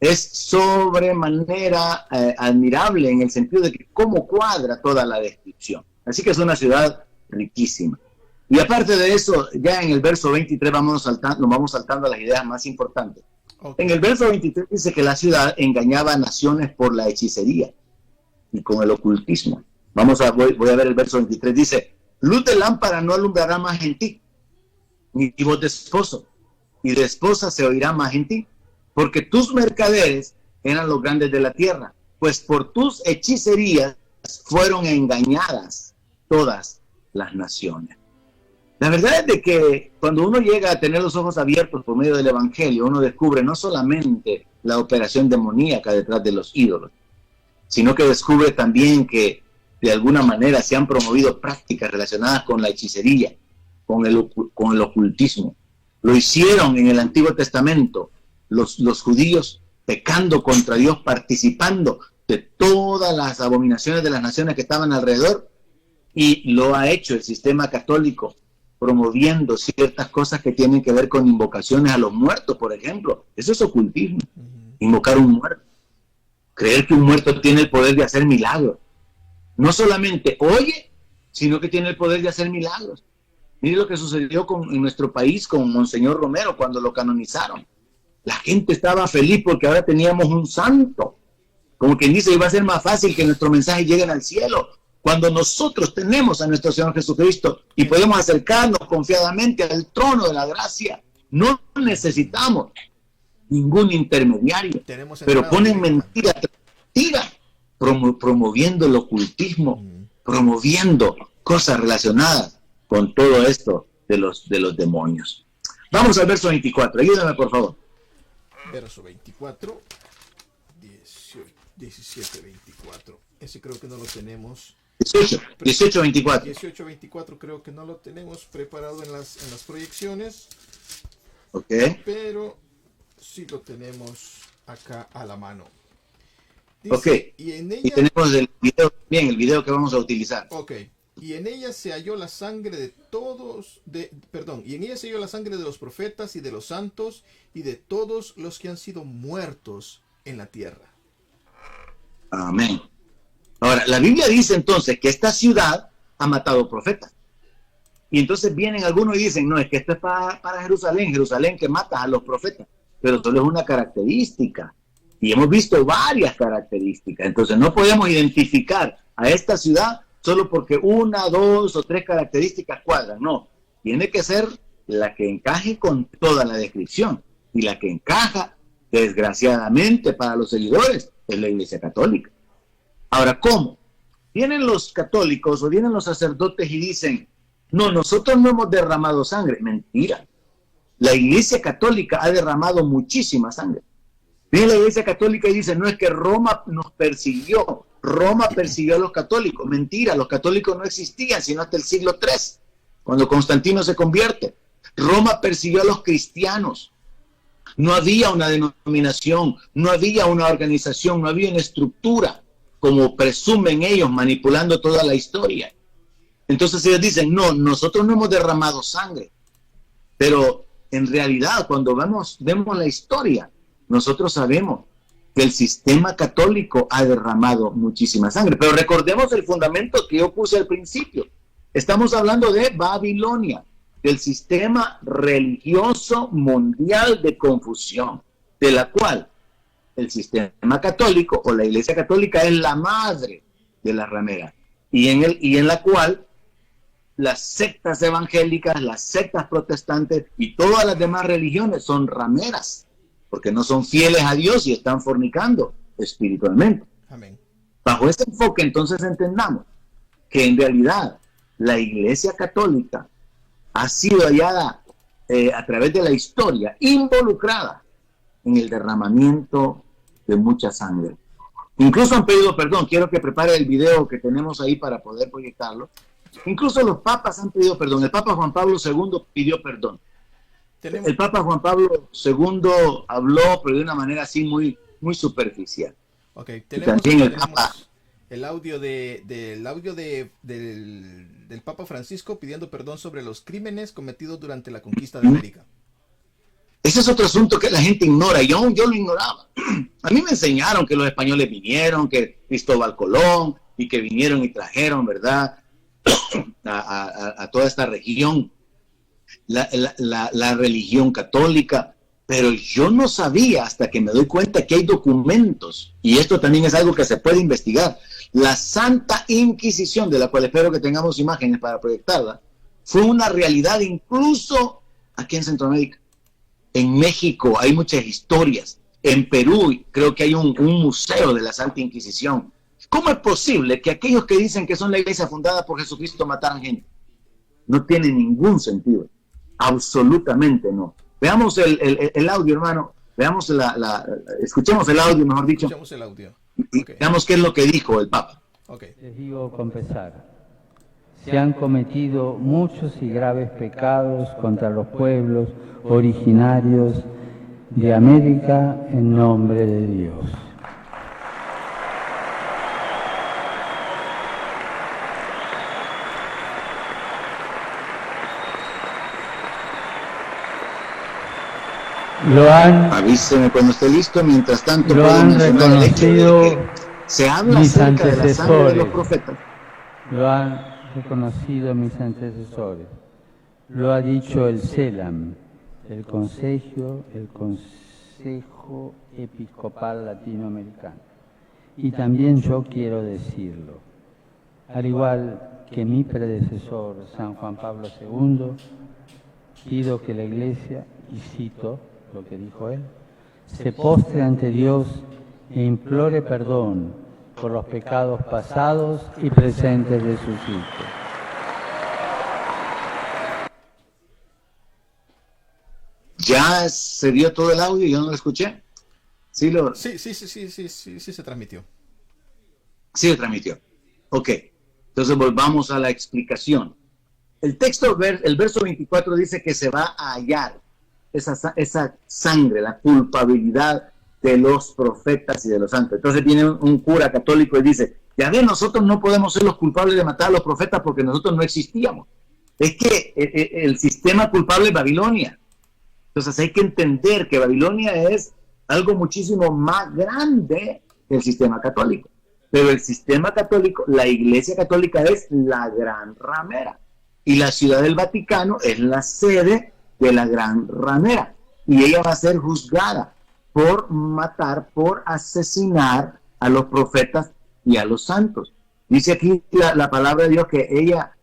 es sobremanera admirable en el sentido de que cómo cuadra toda la descripción. Así que es una ciudad riquísima. Y aparte de eso, ya en el verso 23 nos vamos saltando a las ideas más importantes. Okay. En el verso 23 dice que la ciudad engañaba a naciones por la hechicería y con el ocultismo. Voy a ver el verso 23. Dice, luz de lámpara no alumbrará más en ti, ni voz de esposo, y de esposa se oirá más en ti, porque tus mercaderes eran los grandes de la tierra, pues por tus hechicerías fueron engañadas todas las naciones. La verdad es de que cuando uno llega a tener los ojos abiertos por medio del Evangelio, uno descubre no solamente la operación demoníaca detrás de los ídolos, sino que descubre también que de alguna manera se han promovido prácticas relacionadas con la hechicería, con el ocultismo. Lo hicieron en el Antiguo Testamento los judíos, pecando contra Dios, participando de todas las abominaciones de las naciones que estaban alrededor, y lo ha hecho el sistema católico, promoviendo ciertas cosas que tienen que ver con invocaciones a los muertos, por ejemplo. Eso es ocultismo. Invocar un muerto. Creer que un muerto tiene el poder de hacer milagros. No solamente oye, sino que tiene el poder de hacer milagros. Mire lo que sucedió en nuestro país con Monseñor Romero cuando lo canonizaron. La gente estaba feliz porque ahora teníamos un santo. Como quien dice, iba a ser más fácil que nuestro mensaje llegue al cielo. Cuando nosotros tenemos a nuestro Señor Jesucristo y podemos acercarnos confiadamente al trono de la gracia, no necesitamos ningún intermediario. Pero ponen mentira, promoviendo el ocultismo, promoviendo cosas relacionadas con todo esto de los demonios. Vamos al verso 24, ayúdame por favor. Verso 24, 17, 24. Ese creo que no lo tenemos. 18, 24. 18, 24 creo que no lo tenemos preparado en las proyecciones. Ok. Pero sí lo tenemos acá a la mano. Dice, ok. Y tenemos el video que vamos a utilizar. Ok. Y en ella se halló la sangre de y en ella se halló la sangre de los profetas y de los santos y de todos los que han sido muertos en la tierra. Amén. Ahora, la Biblia dice entonces que esta ciudad ha matado profetas. Y entonces vienen algunos y dicen, no, es que esto es para Jerusalén, Jerusalén que matas a los profetas, pero solo es una característica. Y hemos visto varias características. Entonces no podemos identificar a esta ciudad solo porque una, dos o tres características cuadran. No, tiene que ser la que encaje con toda la descripción. Y la que encaja, desgraciadamente para los seguidores, es la Iglesia Católica. Ahora, ¿cómo? Vienen los católicos o vienen los sacerdotes y dicen, no, nosotros no hemos derramado sangre. Mentira. La Iglesia Católica ha derramado muchísima sangre. Viene la Iglesia Católica y dice, no, es que Roma nos persiguió. Roma persiguió a los católicos. Mentira, los católicos no existían sino hasta el siglo III, cuando Constantino se convierte. Roma persiguió a los cristianos. No había una denominación, no había una organización, no había una estructura, como presumen ellos, manipulando toda la historia. Entonces ellos dicen, no, nosotros no hemos derramado sangre. Pero en realidad, cuando vemos la historia, nosotros sabemos que el sistema católico ha derramado muchísima sangre. Pero recordemos el fundamento que yo puse al principio. Estamos hablando de Babilonia, del sistema religioso mundial de confusión, de la cual el sistema católico o la Iglesia Católica es la madre de la ramera, y en la cual las sectas evangélicas, las sectas protestantes y todas las demás religiones son rameras, porque no son fieles a Dios y están fornicando espiritualmente. Amén. Bajo ese enfoque, entonces entendamos que en realidad la Iglesia Católica ha sido hallada a través de la historia involucrada en el derramamiento de mucha sangre. Incluso han pedido perdón. Quiero que prepare el video que tenemos ahí para poder proyectarlo. Incluso los papas han pedido perdón. El Papa Juan Pablo II pidió perdón. El Papa Juan Pablo II habló, pero de una manera así muy superficial. Ok, tenemos el audio del Papa Francisco pidiendo perdón sobre los crímenes cometidos durante la conquista de América. Ese es otro asunto que la gente ignora. Yo lo ignoraba. A mí me enseñaron que los españoles vinieron, que Cristóbal Colón, y que vinieron y trajeron, ¿verdad?, a toda esta región, la religión católica. Pero yo no sabía, hasta que me doy cuenta, que hay documentos, y esto también es algo que se puede investigar. La Santa Inquisición, de la cual espero que tengamos imágenes para proyectarla, fue una realidad incluso aquí en Centroamérica. En México hay muchas historias. En Perú creo que hay un museo de la Santa Inquisición. ¿Cómo es posible que aquellos que dicen que son la iglesia fundada por Jesucristo mataran gente? No tiene ningún sentido. Absolutamente no. Veamos el audio, hermano. Veamos escuchemos el audio, mejor dicho. Escuchemos el audio. Okay. Veamos qué es lo que dijo el Papa. Okay. Les digo confesar, se han cometido muchos y graves pecados contra los pueblos originarios de América en nombre de Dios. Avíseme cuando esté listo. Mientras tanto, lo han reconocido se habla mis acerca de la sangre de los antecesores. profetas. Lo han reconocido mis antecesores. Lo ha dicho el CELAM, el Consejo Episcopal Latinoamericano. Y también yo quiero decirlo. Al igual que mi predecesor, San Juan Pablo II, pido que la Iglesia, y cito lo que dijo él, se postre ante Dios e implore perdón por los pecados pasados y presentes de sus hijos. ¿Ya se dio todo el audio? ¿Yo no lo escuché? Sí se transmitió. Sí se transmitió. Ok. Entonces volvamos a la explicación. El texto, el verso 24 dice que se va a hallar esa sangre, la culpabilidad de los profetas y de los santos. Entonces viene un cura católico y dice, ya ven, nosotros no podemos ser los culpables de matar a los profetas porque nosotros no existíamos. Es que el sistema culpable es Babilonia. Entonces hay que entender que Babilonia es algo muchísimo más grande que el sistema católico. Pero el sistema católico, la Iglesia Católica es la gran ramera. y la Ciudad del Vaticano es la sede de la Gran Ramera, y ella va a ser juzgada por matar, por asesinar a los profetas y a los santos. Dice aquí la palabra de Dios que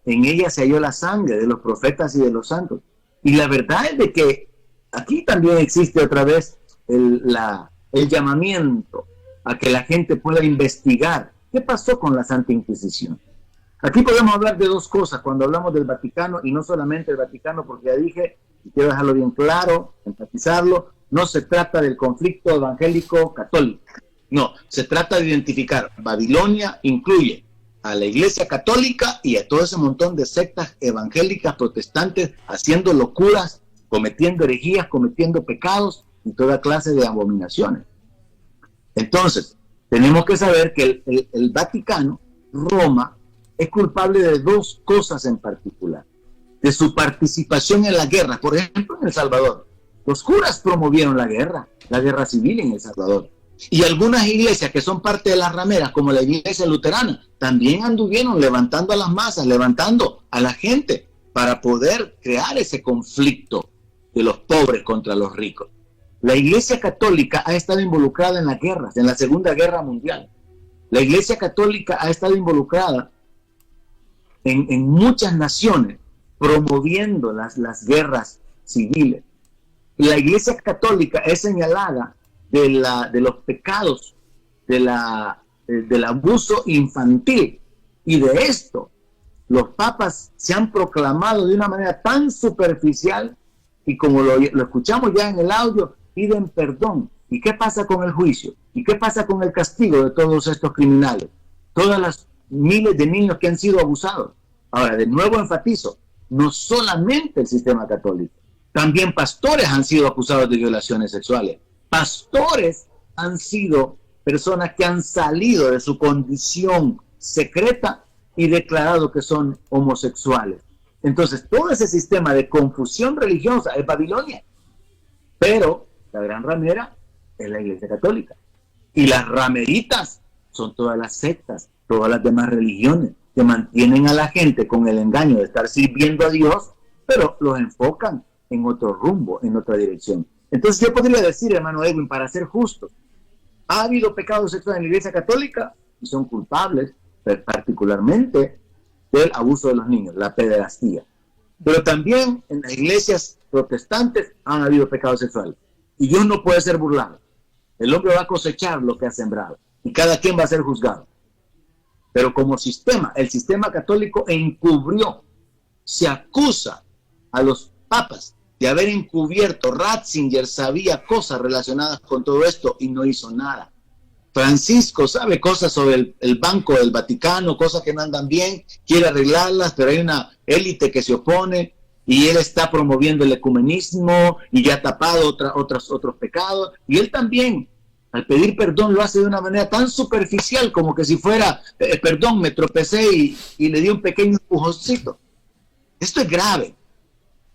en ella se halló la sangre de los profetas y de los santos. Y la verdad es de que aquí también existe otra vez el llamamiento a que la gente pueda investigar qué pasó con la Santa Inquisición. Aquí podemos hablar de dos cosas cuando hablamos del Vaticano, y no solamente el Vaticano, porque ya dije, y quiero dejarlo bien claro, enfatizarlo, no se trata del conflicto evangélico-católico. No, se trata de identificar. Babilonia incluye a la Iglesia Católica y a todo ese montón de sectas evangélicas protestantes haciendo locuras, cometiendo herejías, cometiendo pecados y toda clase de abominaciones. Entonces, tenemos que saber que el Vaticano, Roma, es culpable de dos cosas en particular. De su participación en la guerra, por ejemplo, en El Salvador. Los curas promovieron la guerra civil en El Salvador. Y algunas iglesias que son parte de las rameras, como la iglesia luterana, también anduvieron levantando a las masas, levantando a la gente para poder crear ese conflicto de los pobres contra los ricos. La iglesia católica ha estado involucrada en las guerras, en la Segunda Guerra Mundial. La iglesia católica ha estado involucrada en muchas naciones, promoviendo las guerras civiles. La iglesia católica es señalada de los pecados, del abuso infantil, y de esto los papas se han proclamado de una manera tan superficial, y como lo escuchamos ya en el audio, piden perdón. ¿Y qué pasa con el juicio? ¿Y qué pasa con el castigo de todos estos criminales? Todas las miles de niños que han sido abusados. Ahora, de nuevo enfatizo, no solamente el sistema católico, también pastores han sido acusados de violaciones sexuales. Pastores han sido personas que han salido de su condición secreta y declarado que son homosexuales. Entonces, todo ese sistema de confusión religiosa es Babilonia. Pero la gran ramera es la Iglesia Católica. Y las rameritas son todas las sectas, todas las demás religiones que mantienen a la gente con el engaño de estar sirviendo a Dios, pero los enfocan en otro rumbo, en otra dirección. Entonces yo podría decir, hermano Edwin, para ser justos, ha habido pecados sexuales en la Iglesia Católica y son culpables, particularmente del abuso de los niños, la pederastía. Pero también en las iglesias protestantes han habido pecados sexuales. Y Dios no puede ser burlado. El hombre va a cosechar lo que ha sembrado. Y cada quien va a ser juzgado. Pero como sistema, el sistema católico encubrió, se acusa a los papas de haber encubierto. Ratzinger sabía cosas relacionadas con todo esto y no hizo nada. Francisco sabe cosas sobre el Banco del Vaticano, cosas que no andan bien, quiere arreglarlas, pero hay una élite que se opone y él está promoviendo el ecumenismo y ya ha tapado otros pecados. Y él también, al pedir perdón, lo hace de una manera tan superficial como que si fuera, perdón, me tropecé y le di un pequeño empujoncito. Esto es grave.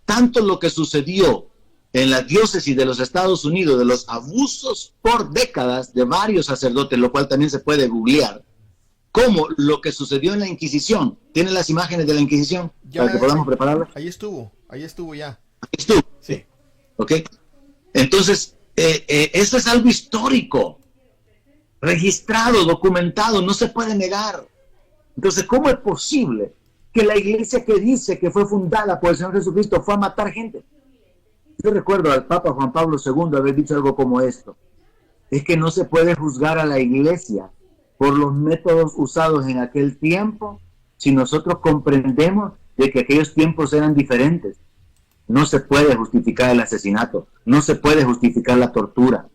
Tanto lo que sucedió en la diócesis de los Estados Unidos, de los abusos por décadas de varios sacerdotes, lo cual también se puede googlear, como lo que sucedió en la Inquisición. ¿Tienen las imágenes de la Inquisición ya, para que podamos prepararlas? Ahí estuvo ya. Ahí estuvo. Sí. ¿Ok? Entonces, eso es algo histórico, registrado, documentado, no se puede negar. Entonces, ¿cómo es posible que la iglesia que dice que fue fundada por el Señor Jesucristo fue a matar gente? Yo recuerdo al Papa Juan Pablo II haber dicho algo como esto: es que no se puede juzgar a la iglesia por los métodos usados en aquel tiempo si nosotros comprendemos de que aquellos tiempos eran diferentes. No se puede justificar el asesinato, no se puede justificar la tortura.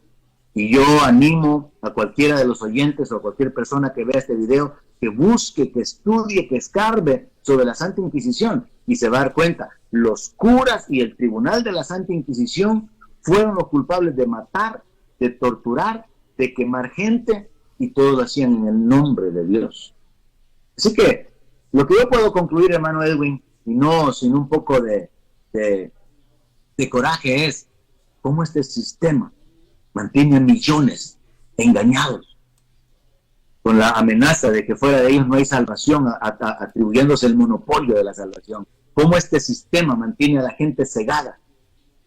Y yo animo a cualquiera de los oyentes o a cualquier persona que vea este video que busque, que estudie, que escarbe sobre la Santa Inquisición y se va a dar cuenta. Los curas y el tribunal de la Santa Inquisición fueron los culpables de matar, de torturar, de quemar gente, y todo lo hacían en el nombre de Dios. Así que lo que yo puedo concluir, hermano Edwin, y no sin un poco de coraje, es cómo este sistema mantiene a millones engañados con la amenaza de que fuera de ellos no hay salvación, atribuyéndose el monopolio de la salvación. cómo este sistema mantiene a la gente cegada,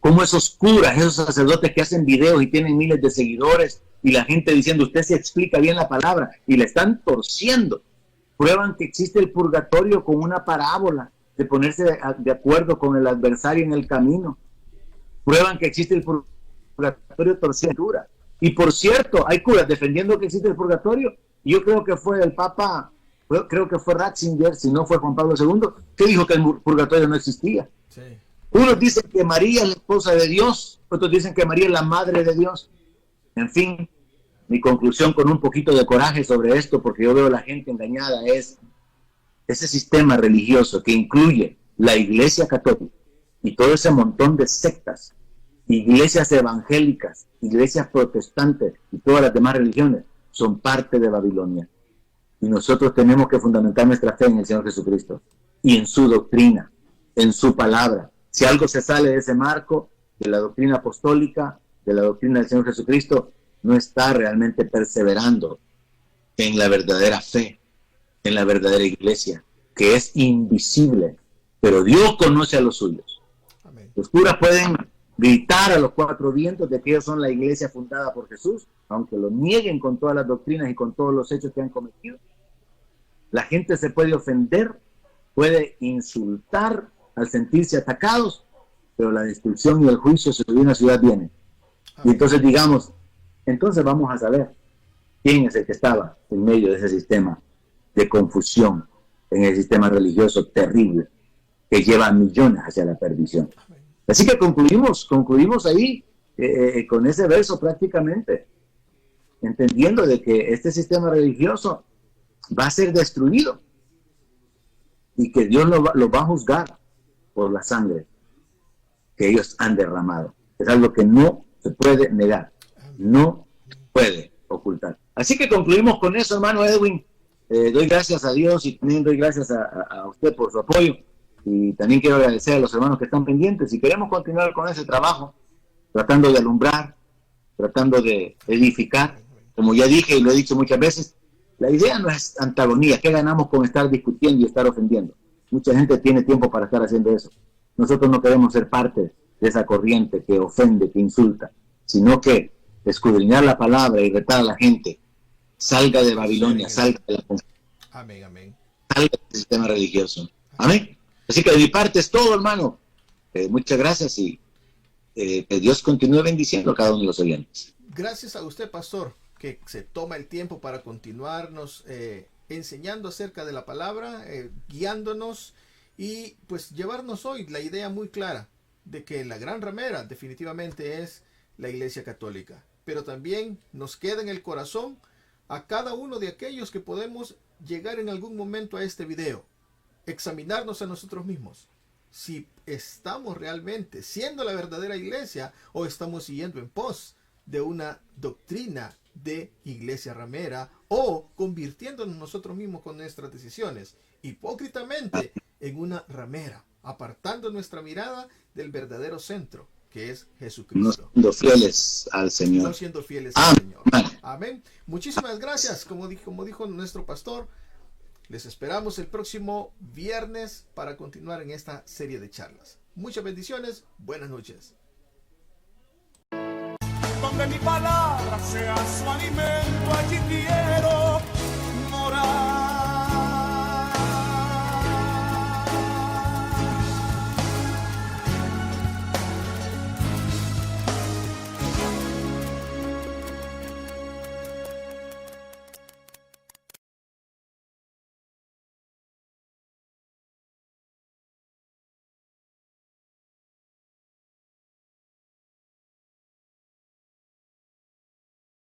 cómo esos curas, esos sacerdotes que hacen videos y tienen miles de seguidores y la gente diciendo usted se explica bien la palabra y la están torciendo, prueban que existe el purgatorio con una parábola de ponerse de acuerdo con el adversario en el camino, prueban que existe el purgatorio torciendo. Y por cierto, hay curas defendiendo que existe el purgatorio. Yo creo que fue el Papa, creo que fue Ratzinger, si no fue Juan Pablo II, que dijo que el purgatorio no existía. Sí. Unos dicen que María es la esposa de Dios, otros dicen que María es la madre de Dios. En fin, mi conclusión con un poquito de coraje sobre esto, porque yo veo a la gente engañada, es ese sistema religioso que incluye la Iglesia Católica y todo ese montón de sectas, iglesias evangélicas, iglesias protestantes y todas las demás religiones son parte de Babilonia. Y nosotros tenemos que fundamentar nuestra fe en el Señor Jesucristo y en su doctrina, en su palabra. Si algo se sale de ese marco, de la doctrina apostólica, de la doctrina del Señor Jesucristo, no está realmente perseverando en la verdadera fe, en la verdadera iglesia, que es invisible, pero Dios conoce a los suyos. Amén. Los curas pueden gritar a los cuatro vientos de que ellos son la iglesia fundada por Jesús, aunque lo nieguen con todas las doctrinas y con todos los hechos que han cometido. La gente se puede ofender, puede insultar al sentirse atacados, pero la destrucción y el juicio sobre una ciudad vienen. Y entonces digamos, entonces vamos a saber quién es el que estaba en medio de ese sistema de confusión, en el sistema religioso terrible que lleva a millones hacia la perdición. Así que concluimos ahí con ese verso prácticamente, entendiendo de que este sistema religioso va a ser destruido y que Dios lo va a juzgar por la sangre que ellos han derramado. Es algo que no se puede negar, no puede ocultar. Así que concluimos con eso, hermano Edwin. Doy gracias a Dios y también doy gracias a usted por su apoyo. Y también quiero agradecer a los hermanos que están pendientes. Y queremos continuar con ese trabajo, tratando de alumbrar, tratando de edificar. Como ya dije y lo he dicho muchas veces, la idea no es antagonía. ¿Qué ganamos con estar discutiendo y estar ofendiendo? Mucha gente tiene tiempo para estar haciendo eso. Nosotros no queremos ser parte de esa corriente que ofende, que insulta, sino que escudriñar la palabra y retar a la gente. Salga de Babilonia, salga de la confusión. Amén, amén. Salga del sistema religioso. Amén. Así que de mi parte es todo, hermano. Muchas gracias y que Dios continúe bendiciendo a cada uno de los oyentes. Gracias a usted, pastor, que se toma el tiempo para continuarnos enseñando acerca de la palabra, guiándonos y pues llevarnos hoy la idea muy clara de que la gran ramera definitivamente es la Iglesia Católica. Pero también nos queda en el corazón a cada uno de aquellos que podemos llegar en algún momento a este video. Examinarnos a nosotros mismos. Si estamos realmente siendo la verdadera iglesia o estamos siguiendo en pos de una doctrina de iglesia ramera o convirtiéndonos nosotros mismos con nuestras decisiones hipócritamente en una ramera, apartando nuestra mirada del verdadero centro, que es Jesucristo. No siendo fieles al Señor. No siendo fieles al Señor. Amén. Muchísimas gracias. Como dijo nuestro pastor, les esperamos el próximo viernes para continuar en esta serie de charlas. Muchas bendiciones. Buenas noches. Donde mi palabra sea su alimento, allí quiero